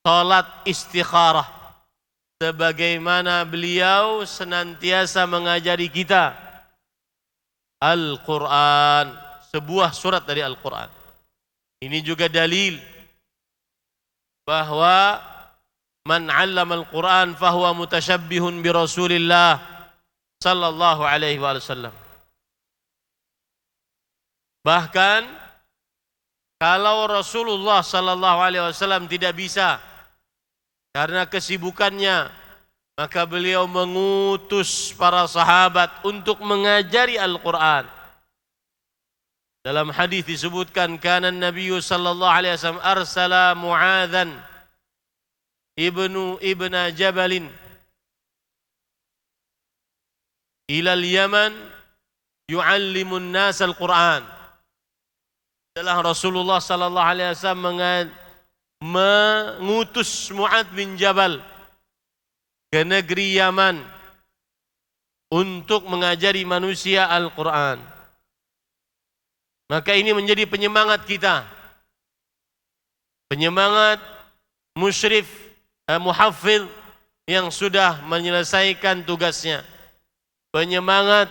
salat istikharah, sebagaimana beliau senantiasa mengajari kita Al-Quran, sebuah surat dari Al-Quran. Ini juga dalil bahwa man 'allama al-Quran fahuwa mutasyabbihun bi Rasulillah sallallahu alaihi wasallam. Bahkan kalau Rasulullah sallallahu alaihi wasallam tidak bisa karena kesibukannya, maka beliau mengutus para sahabat untuk mengajari Al-Quran. Dalam hadis disebutkan, kana Nabi sallallahu alaihi wasallam arsala Mu'adzan ibnu Jabalin ila al-Yaman yu'allimun nas al-Qur'an. Adalah Rasulullah sallallahu alaihi wasallam mengutus Mu'adz bin Jabal ke negeri Yaman untuk mengajari manusia Al-Quran. Maka ini menjadi penyemangat kita, penyemangat musyrif, muhafidh yang sudah menyelesaikan tugasnya, penyemangat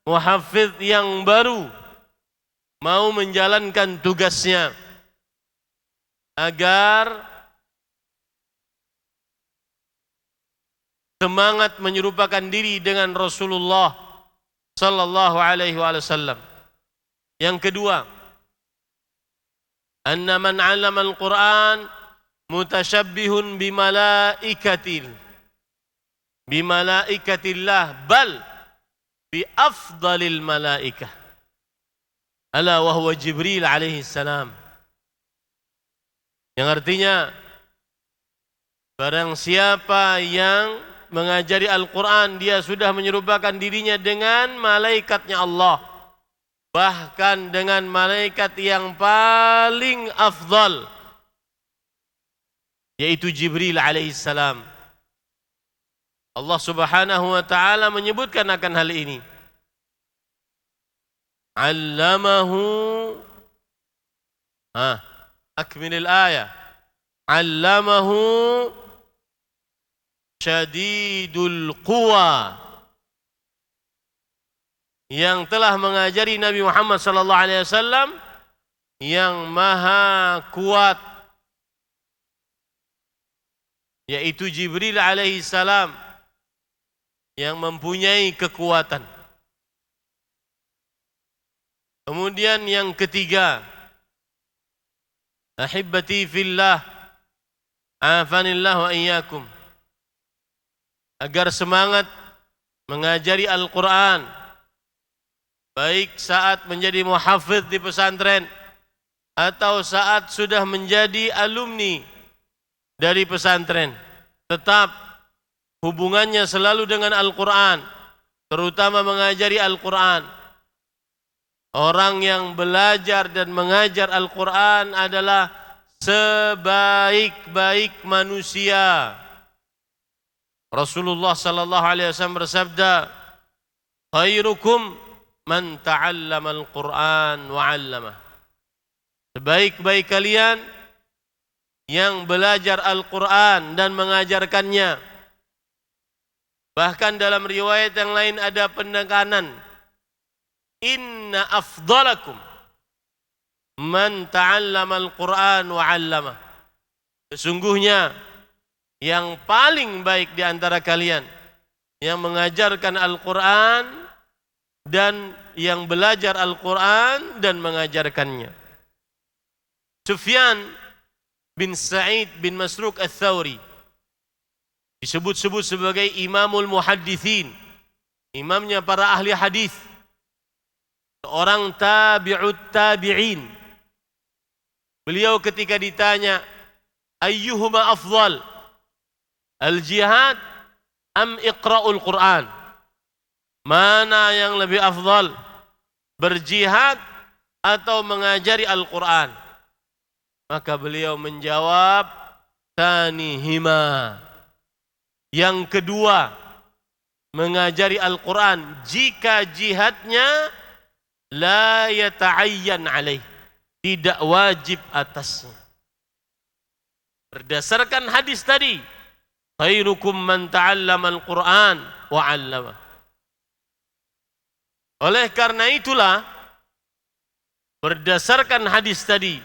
muhafidh yang baru mau menjalankan tugasnya, agar semangat menyerupakan diri dengan Rasulullah sallallahu alaihi wasallam. Yang kedua, anna man 'allama al-Qur'an mutasyabbihun bimalaikatillah bal bi afdalil malaikah. Ala wa huwa Jibril alaihi salam. Yang artinya, barang siapa yang mengajari Al-Quran, dia sudah menyerupakan dirinya dengan malaikatnya Allah, bahkan dengan malaikat yang paling afdal, yaitu Jibril alaihissalam. Allah subhanahu wa ta'ala menyebutkan akan hal ini. Allamahu akmilil ayah. Allamahu syadidul quwa, yang telah mengajari Nabi Muhammad sallallahu alaihi wasallam yang maha kuat, yaitu Jibril alaihi salam yang mempunyai kekuatan. Kemudian yang ketiga, ahibbati fillah, afanillahu wa iyyakum, agar semangat mengajari Al-Quran, baik saat menjadi muhafidh di pesantren atau saat sudah menjadi alumni dari pesantren, tetap hubungannya selalu dengan Al-Quran, terutama mengajari Al-Quran. Orang yang belajar dan mengajar Al-Quran adalah sebaik-baik manusia. Rasulullah sallallahu alaihi wasallam bersabda, khairukum man ta'allama al-Qur'an wa 'allamah. Sebaik-baik kalian yang belajar Al-Qur'an dan mengajarkannya. Bahkan dalam riwayat yang lain ada penekanan, inna afdalakum man ta'allama al-Qur'an wa 'allamah. Sesungguhnya yang paling baik di antara kalian yang mengajarkan Al-Quran dan yang belajar Al-Quran dan mengajarkannya. Sufyan bin Sa'id bin Masruq al-Thawri disebut-sebut sebagai imamul muhaddithin, imamnya para ahli hadis, seorang tabi'ut tabi'in. Beliau ketika ditanya, ayyuhuma afdal, al-jihad am iqra'ul Qur'an? Mana yang lebih afdal, berjihad atau mengajari Al-Quran? Maka beliau menjawab, tanihima, yang kedua, mengajari Al-Quran jika jihadnya la yata'ayyan alaih, tidak wajib atasnya. Berdasarkan hadis tadi, khairukum man ta'allama al-Quran wa 'allamah. Oleh karena itulah, berdasarkan hadis tadi,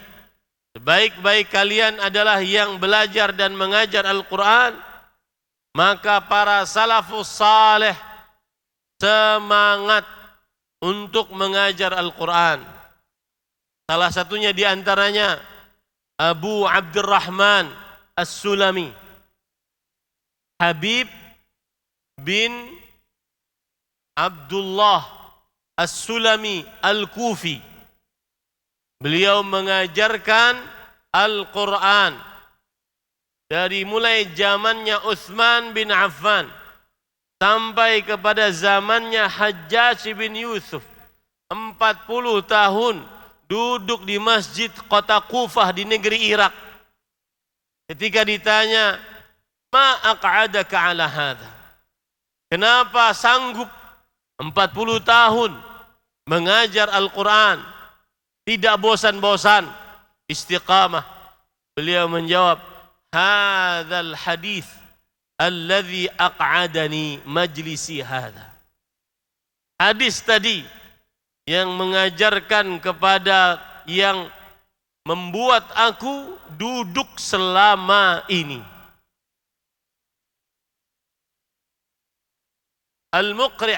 sebaik-baik kalian adalah yang belajar dan mengajar Al-Quran. Maka para salafus saleh semangat untuk mengajar Al-Quran. Salah satunya di antaranya Abu Abdurrahman As-Sulami, Habib bin Abdullah As-Sulami Al-Kufi. Beliau mengajarkan Al-Quran dari mulai zamannya Utsman bin Affan sampai kepada zamannya Hajjaj bin Yusuf 40 tahun duduk di masjid kota Kufah di negeri Irak. Ketika ditanya, ma aq'adaka ala hadha? Kenapa sanggup 40 tahun mengajar Al-Quran, tidak bosan-bosan, istiqamah? Beliau menjawab, hadzal hadis alladzi aq'adani majlisi hadha. Hadis tadi yang mengajarkan kepada, yang membuat aku duduk selama ini. Al-Muqri'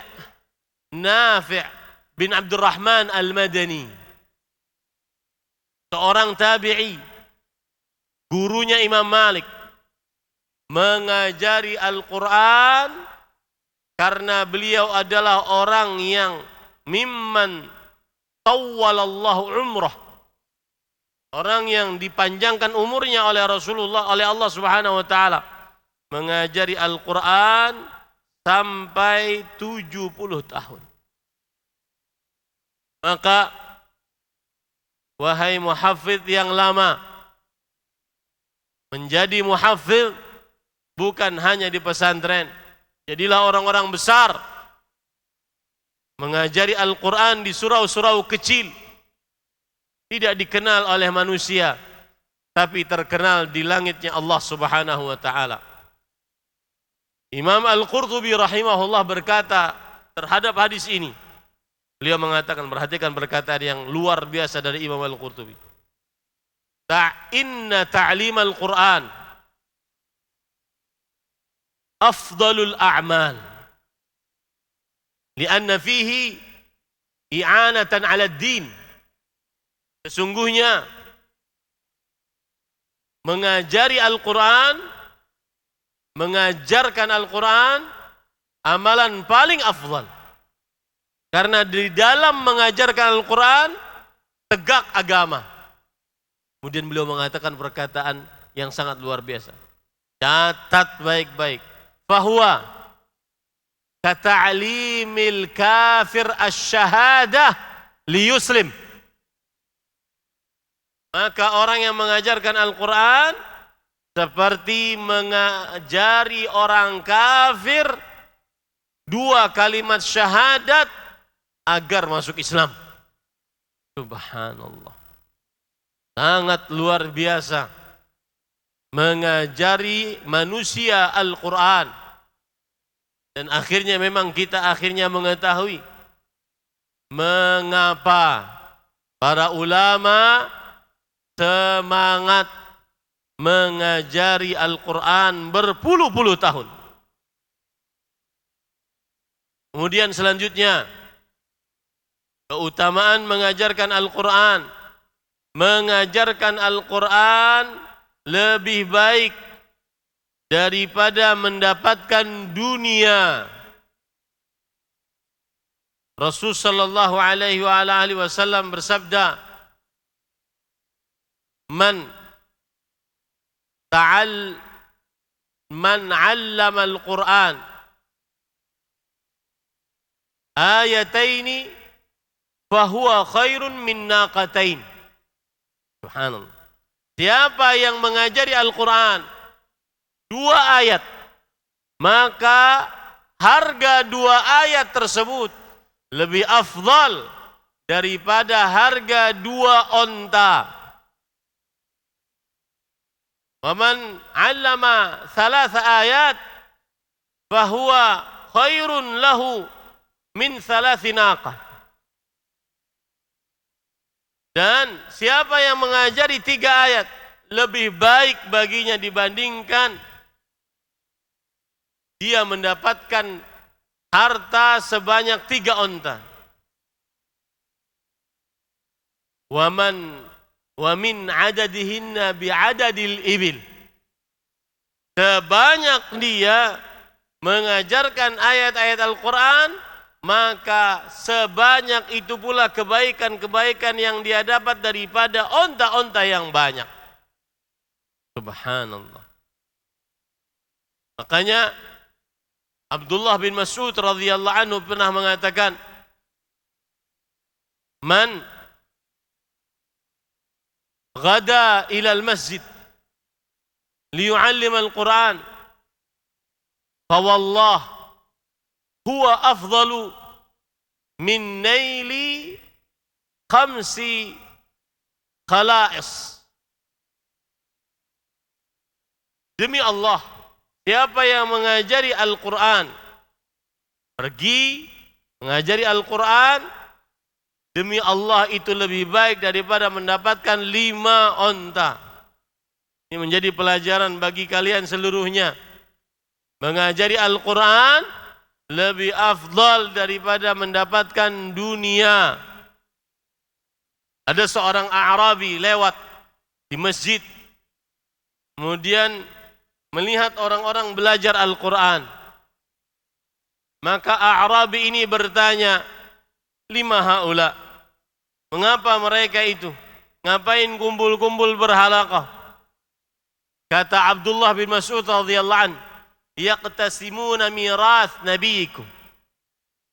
Nafi' bin Abdurrahman Al-Madani, seorang tabi'i, gurunya Imam Malik, mengajari Al-Quran karena beliau adalah orang yang mimman tawwalallahu umrah, orang yang dipanjangkan umurnya oleh Rasulullah, oleh Allah Subhanahu wa taala, mengajari Al-Quran sampai 70 tahun. Maka wahai muhafidz yang lama, menjadi muhafidz bukan hanya di pesantren. Jadilah orang-orang besar, mengajari Al-Quran di surau-surau kecil, tidak dikenal oleh manusia, tapi terkenal di langitnya Allah Subhanahu wa taala. Imam Al-Qurtubi rahimahullah berkata terhadap hadis ini, beliau mengatakan, perhatikan perkataan yang luar biasa dari Imam Al-Qurtubi. Inna ta'lim al-Quran afdalul a'mal lianna fihi i'anatan 'ala ad-din. Sesungguhnya mengajari Al-Quran, mengajarkan Al-Quran, amalan paling afdal. Karena di dalam mengajarkan Al-Quran, tegak agama. Kemudian beliau mengatakan perkataan yang sangat luar biasa. Catat baik-baik. Fahuwa kata'alimil kafir asy-syahadah liyuslim. Maka orang yang mengajarkan Al-Quran seperti mengajari orang kafir 2 kalimat syahadat agar masuk Islam. Subhanallah. Sangat luar biasa mengajari manusia Al-Quran. Dan akhirnya memang kita akhirnya mengetahui mengapa para ulama semangat mengajari Al-Quran berpuluh-puluh tahun. Kemudian selanjutnya, keutamaan mengajarkan Al-Quran. Mengajarkan Al-Quran lebih baik daripada mendapatkan dunia. Rasul sallallahu alaihi wasallam bersabda, Man 'allama al-Qur'an ayataini fahuwa khairun min naqatain. Subhanallah. Siapa yang mengajari Al-Quran 2 ayat, maka harga 2 ayat tersebut lebih afdal daripada harga 2 onta. Waman 'allama 3 ayat fahuwa khairun lahu min 3 naqah. Dan siapa yang mengajari 3 ayat lebih baik baginya dibandingkan dia mendapatkan harta sebanyak 3 onta. Wa min adadihinna bi'adadil ibil. Sebanyak dia mengajarkan ayat-ayat Al-Quran, maka sebanyak itu pula kebaikan-kebaikan yang dia dapat daripada onta-onta yang banyak. Subhanallah. Makanya Abdullah bin Mas'ud radhiyallahu anhu pernah mengatakan, Man ghada ila al-masjid liyu'allim al-Qur'an fawallah huwa afdalu min naili khamsi khala'is. Demi Allah, siapa yang mengajari Al-Quran, pergi mengajari Al-Quran, demi Allah itu lebih baik daripada mendapatkan 5 onta. Ini menjadi pelajaran bagi kalian seluruhnya. Mengajari Al-Quran lebih afdal daripada mendapatkan dunia. Ada seorang A'rabi lewat di masjid, kemudian melihat orang-orang belajar Al-Quran. Maka A'rabi ini bertanya, lima haula, mengapa mereka itu? Ngapain kumpul-kumpul berhalaqah? Kata Abdullah bin Mas'ud radhiyallahu anhu, yaqtasimuna mirath nabiyikum.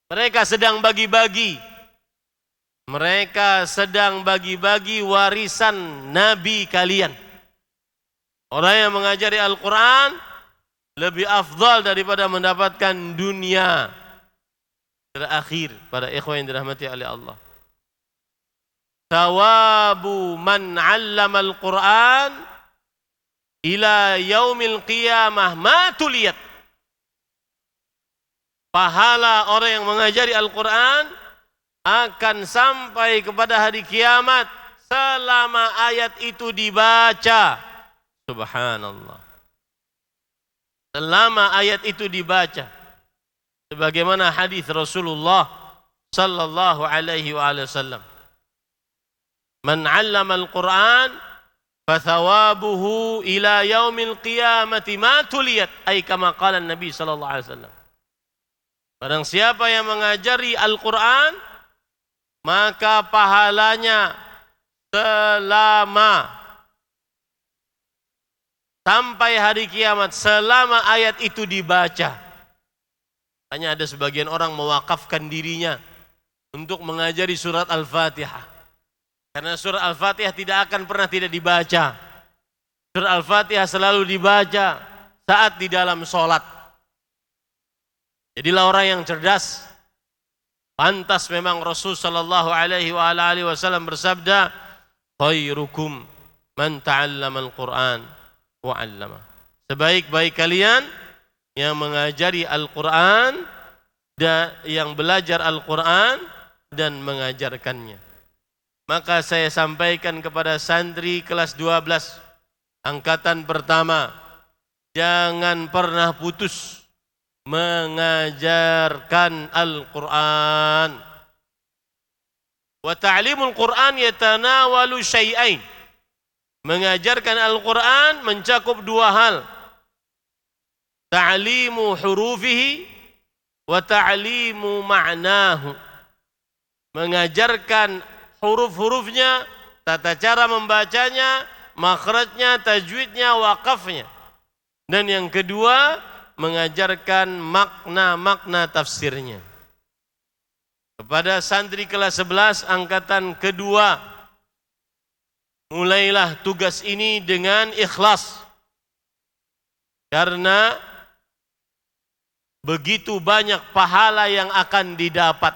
Mereka sedang bagi-bagi. Mereka sedang bagi-bagi warisan Nabi kalian. Orang yang mengajari Al-Quran lebih afdal daripada mendapatkan dunia. Terakhir, pada ikhwan yang dirahmati oleh Allah, thawabu man 'allama Al-Quran ila yaumil qiyamah ma tuliyat. Pahala orang yang mengajari Al-Quran akan sampai kepada hari kiamat selama ayat itu dibaca. Subhanallah. Selama ayat itu dibaca. Sebagaimana hadis Rasulullah sallallahu alaihi wasallam. Man 'allama al-Qur'an fathawabuhu ila yaumil qiyamati ma tuliyat, ay kama qala Nabi sallallahu alaihi wasallam. Barang siapa yang mengajari Al-Qur'an, maka pahalanya selama sampai hari kiamat, selama ayat itu dibaca. Hanya ada sebagian orang mewakafkan dirinya untuk mengajari surat Al-Fatihah. Karena surat Al-Fatihah tidak akan pernah tidak dibaca. Surat Al-Fatihah selalu dibaca saat di dalam sholat. Jadilah orang yang cerdas. Pantas memang Rasul sallallahu alaihi wasallam bersabda, khairukum man ta'allama al-Qur'an wa 'allama. Sebaik-baik kalian yang mengajari Al-Qur'an dan yang belajar Al-Qur'an dan mengajarkannya. Maka saya sampaikan kepada santri kelas 12 angkatan pertama, jangan pernah putus mengajarkan Al-Qur'an. Wa ta'limul Qur'an yatanawalu syai'ain. Mengajarkan Al-Quran mencakup 2 hal. Ta'limu hurufihi wa ta'limu ma'nahu. Mengajarkan huruf-hurufnya, tata cara membacanya, makhrajnya, tajwidnya, waqafnya. Dan yang kedua, mengajarkan makna-makna tafsirnya. Kepada santri kelas 11 angkatan kedua, mulailah tugas ini dengan ikhlas. Karena begitu banyak pahala yang akan didapat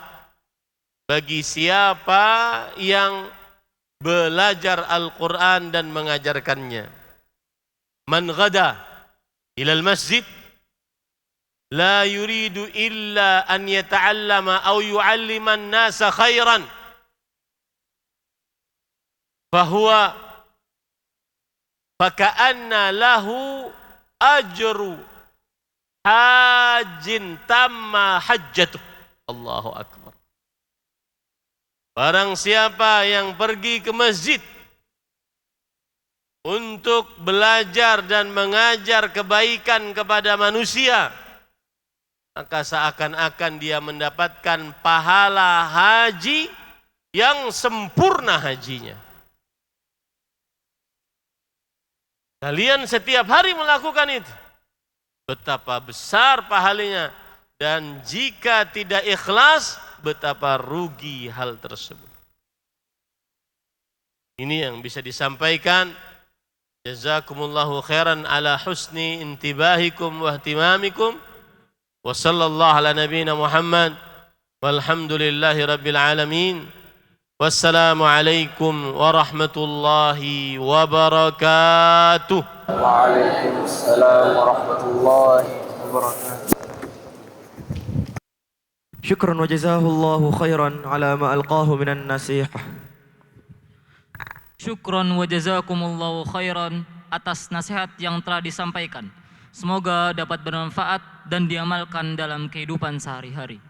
bagi siapa yang belajar Al-Quran dan mengajarkannya. Man ghada ilal masjid la yuridu illa an yata'allama aw yu'allima an-nasa khairan fahuwa faka'anna lahu ajru hajin tamma hajjatuh. Allahu akbar. Barang siapa yang pergi ke masjid untuk belajar dan mengajar kebaikan kepada manusia, maka seakan-akan dia mendapatkan pahala haji yang sempurna hajinya. Kalian setiap hari melakukan itu, betapa besar pahalanya, dan jika tidak ikhlas, betapa rugi hal tersebut. Ini yang bisa disampaikan. Jazakumullahu khairan ala husni intibahikum wa ihtimamikum. Wa sallallahu ala nabiyyina Muhammad walhamdulillahi rabbil alamin. Wassalamualaikum warahmatullahi wabarakatuh. Waalaikumsalam warahmatullahi wabarakatuh. شكرا وجزاه الله خيرا على ما ألقاه من النصيحة. Syukron wa jazakumullahu khairan atas nasihat yang telah disampaikan. Semoga dapat bermanfaat dan diamalkan dalam kehidupan sehari-hari.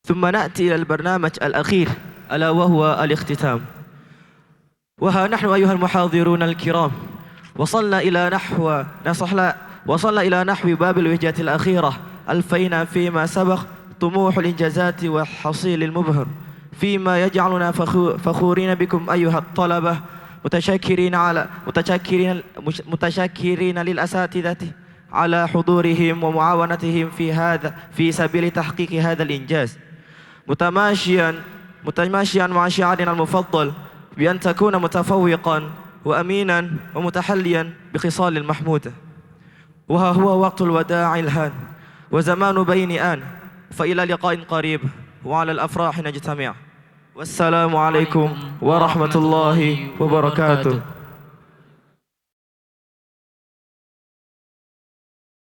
ثم نأتي إلى البرنامج الأخير ألا وهو الاختتام. وها نحن أيها المحاضرون الكرام وصلنا إلى نحو باب الوجهة الأخيرة. ألفينا فيما سبق طموح الإنجازات والحصيل المبهر فيما يجعلنا فخورين بكم أيها الطلبة متشكرين للأساتذة على حضورهم ومعاونتهم في سبيل تحقيق هذا الإنجاز متماشيا مع شعارنا المفضل بأن تكون متفوقا وأمينا ومتحليا بخصال المحمودة. وها هو وقت الوداع الهان وزمان بين آن فإلى لقاء قريب وعلى الأفراح نجتمع. والسلام عليكم ورحمة الله وبركاته.